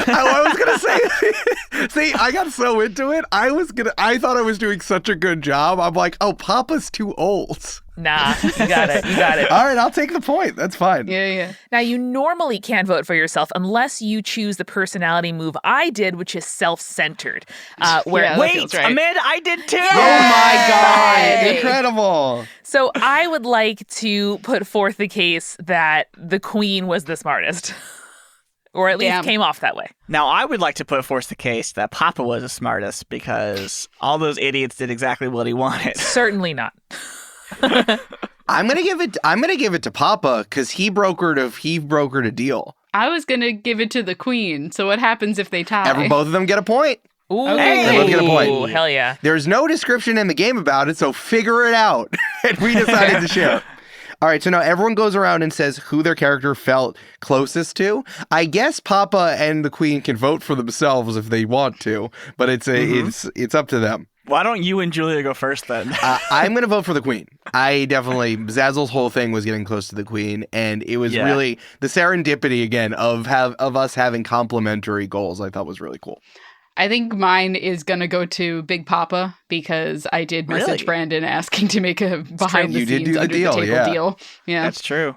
I was going to say, see, I got so into it. I thought I was doing such a good job. I'm like, oh, Papa's too old. Nah, you got it. You got it. All right, I'll take the point. That's fine. Yeah. Now, you normally can't vote for yourself unless you choose the personality move I did, which is self-centered. Where Yeah, that Wait, feels right. Amanda, I did too. Oh my God. Yay. Incredible. So I would like to put forth the case that the queen was the smartest. Or at least Damn. came off that way. Now, I would like to put forth the case that Papa was the smartest because all those idiots did exactly what he wanted. Certainly not. I'm gonna give it to Papa because he brokered a deal. I was going to give it to the queen. So what happens if they tie? Both of them get a point. Ooh, Okay. They both get a point. Ooh, hell yeah. There's no description in the game about it, so figure it out. And we decided to share. All right, so now everyone goes around and says who their character felt closest to. I guess Papa and the Queen can vote for themselves if they want to, but it's up to them. Why don't you and Julia go first then? I'm going to vote for the Queen. Zazzle's whole thing was getting close to the Queen, and it was really the serendipity again of us having complementary goals. I thought was really cool. I think mine is going to go to Big Papa because I did message Really? Brandon asking to make a behind the You did scenes do the under deal, the table yeah. deal. Yeah. That's true.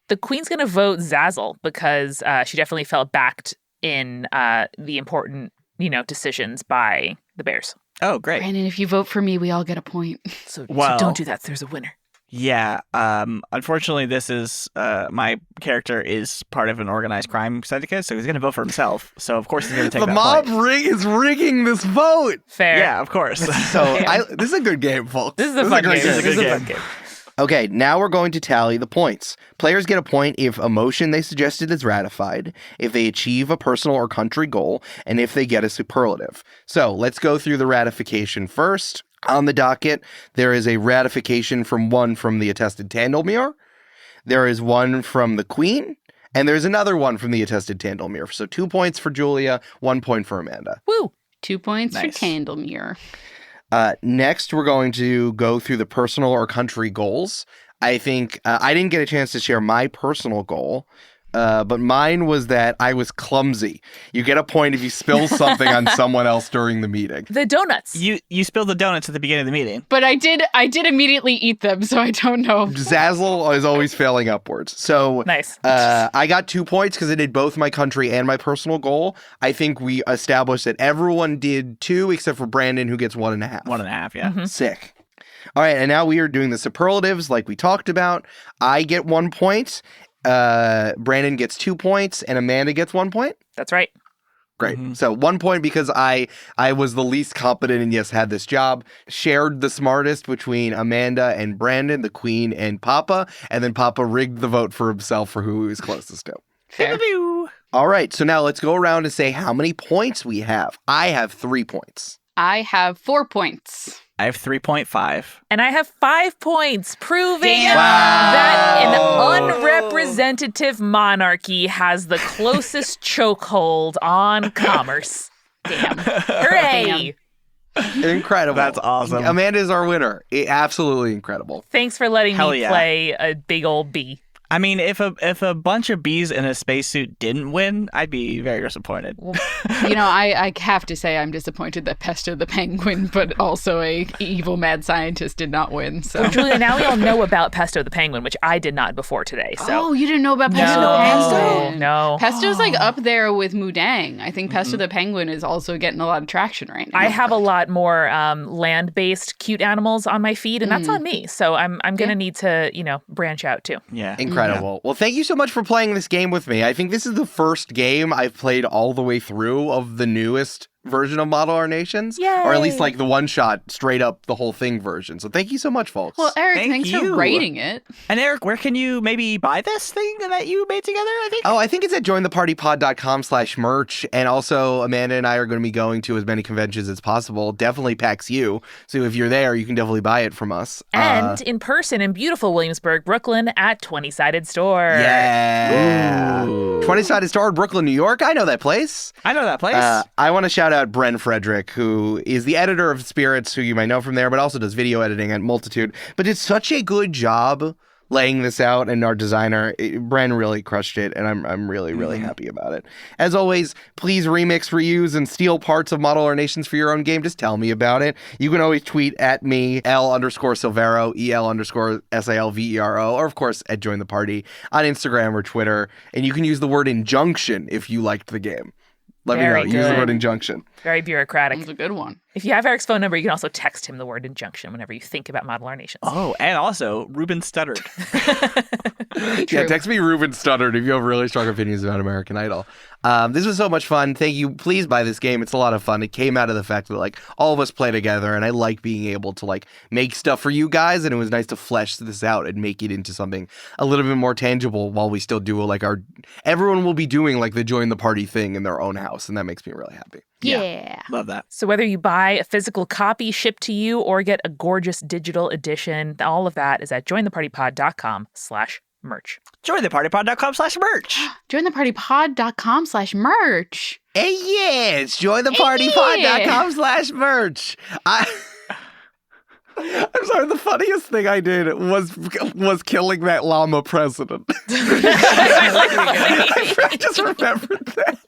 The queen's going to vote Zazzle because she definitely felt backed in the important, decisions by the Bears. Oh, great. Brandon, if you vote for me, we all get a point. So Well- don't do that. There's a winner. Yeah. Unfortunately, this is my character is part of an organized crime syndicate, so he's going to vote for himself. So of course he's going to take The that mob point. is rigging this vote. Fair. Yeah, of course. So this is a good game, folks. This is a fun game. This is a good This is a fun game. game. Okay, now we're going to tally the points. Players get a point if a motion they suggested is ratified, if they achieve a personal or country goal, and if they get a superlative. So let's go through the ratification first. On the docket, there is a ratification from the attested Tandlemere. There is one from the Queen, and there's another one from the attested Tandlemere. So 2 points for Julia, 1 point for Amanda. Woo! 2 points Nice. for Tandlemere. Next, we're going to go through the personal or country goals. I think I didn't get a chance to share my personal goal, but mine was that I was clumsy. You get a point if you spill something on someone else during the meeting. The donuts. You spilled the donuts at the beginning of the meeting. But I did immediately eat them, so I don't know. Zazzle is always failing upwards. So Nice. I got 2 points because I did both my country and my personal goal. I think we established that everyone did 2 except for Brandon, who gets 1.5. 1.5, yeah. Mhm. Sick. All right, and now we are doing the superlatives like we talked about. I get 1 point. Brandon gets 2 points, and Amanda gets 1 point. That's right. Great. Mhm. So 1 point because I was the least competent and yes, had this job. Shared the smartest between Amanda and Brandon, the Queen and Papa, and then Papa rigged the vote for himself for who he was closest to. Fair. Pew-pew. All right, so now let's go around and say how many points we have. I have 3 points. I have 4 points. I have 3.5. And I have 5 points, proving Damn. that an Wow. unrepresentative monarchy has the closest chokehold on commerce. Damn. Hooray! Incredible. That's awesome. Amanda's our winner. Absolutely incredible. Thanks for letting Hell me yeah. play a big old bee. I mean, if a bunch of bees in a spacesuit didn't win, I'd be very disappointed. I have to say I'm disappointed that Pesto the Penguin, but also a evil mad scientist did not win. So. Well, Julia, now we all know about Pesto the Penguin, which I did not before today. So. Oh, you didn't know about Pesto No. the Penguin? No. Pesto's like up there with Mudang. I think Pesto the Penguin is also getting a lot of traction right now. I have a lot more land-based cute animals on my feed, and that's on me. So I'm going to need to, branch out too. Yeah. Incredible. Well, thank you so much for playing this game with me. I think this is the first game I've played all the way through of the newest version of Model Our Nations. Yay. Or at least like the one-shot, straight up the whole thing version. So thank you so much, folks. Well, Eric, Thank thanks you. for writing it. And Eric, where can you maybe buy this thing that you made together, I think? I think it's at jointhepartypod.com/merch. And also, Amanda and I are going to be going to as many conventions as possible. Definitely PAX U. So if you're there, you can definitely buy it from us. And in person in beautiful Williamsburg, Brooklyn at 20-Sided Store. Yeah. 20-Sided Store in Brooklyn, New York. I know that place. I know that place. I want to shout out Bren Frederick, who is the editor of Spirits, who you might know from there, but also does video editing at Multitude. But did such a good job laying this out, and our designer, Bren, really crushed it, and I'm really, really happy about it. As always, please remix, reuse, and steal parts of Model Our Nations for your own game. Just tell me about it. You can always tweet at me, L_Silvero, EL_SILVERO, or of course at Join the Party on Instagram or Twitter. And you can use the word injunction if you liked the game. Let Very me know. Use the good. word injunction. Very bureaucratic. That's a good one. If you have Eric's phone number, you can also text him the word injunction whenever you think about Model Our Nations. Oh, and also, Ruben stuttered. Yeah, text me Ruben Stuttered if you have really strong opinions about American Idol. This was so much fun. Thank you. Please buy this game. It's a lot of fun. It came out of the fact that all of us play together, and I like being able to make stuff for you guys, and it was nice to flesh this out and make it into something a little bit more tangible while we still do everyone will be doing the Join the Party thing in their own house, and that makes me really happy. Yeah. Love that. So whether you buy a physical copy shipped to you or get a gorgeous digital edition, all of that is at jointhepartypod.com/merch. JoinThePartyPod.com/merch. JoinThePartyPod.com/merch. Hey, yeah, it's jointhepartypod.com/merch. I'm sorry, the funniest thing I did was killing that llama president. I just remembered that.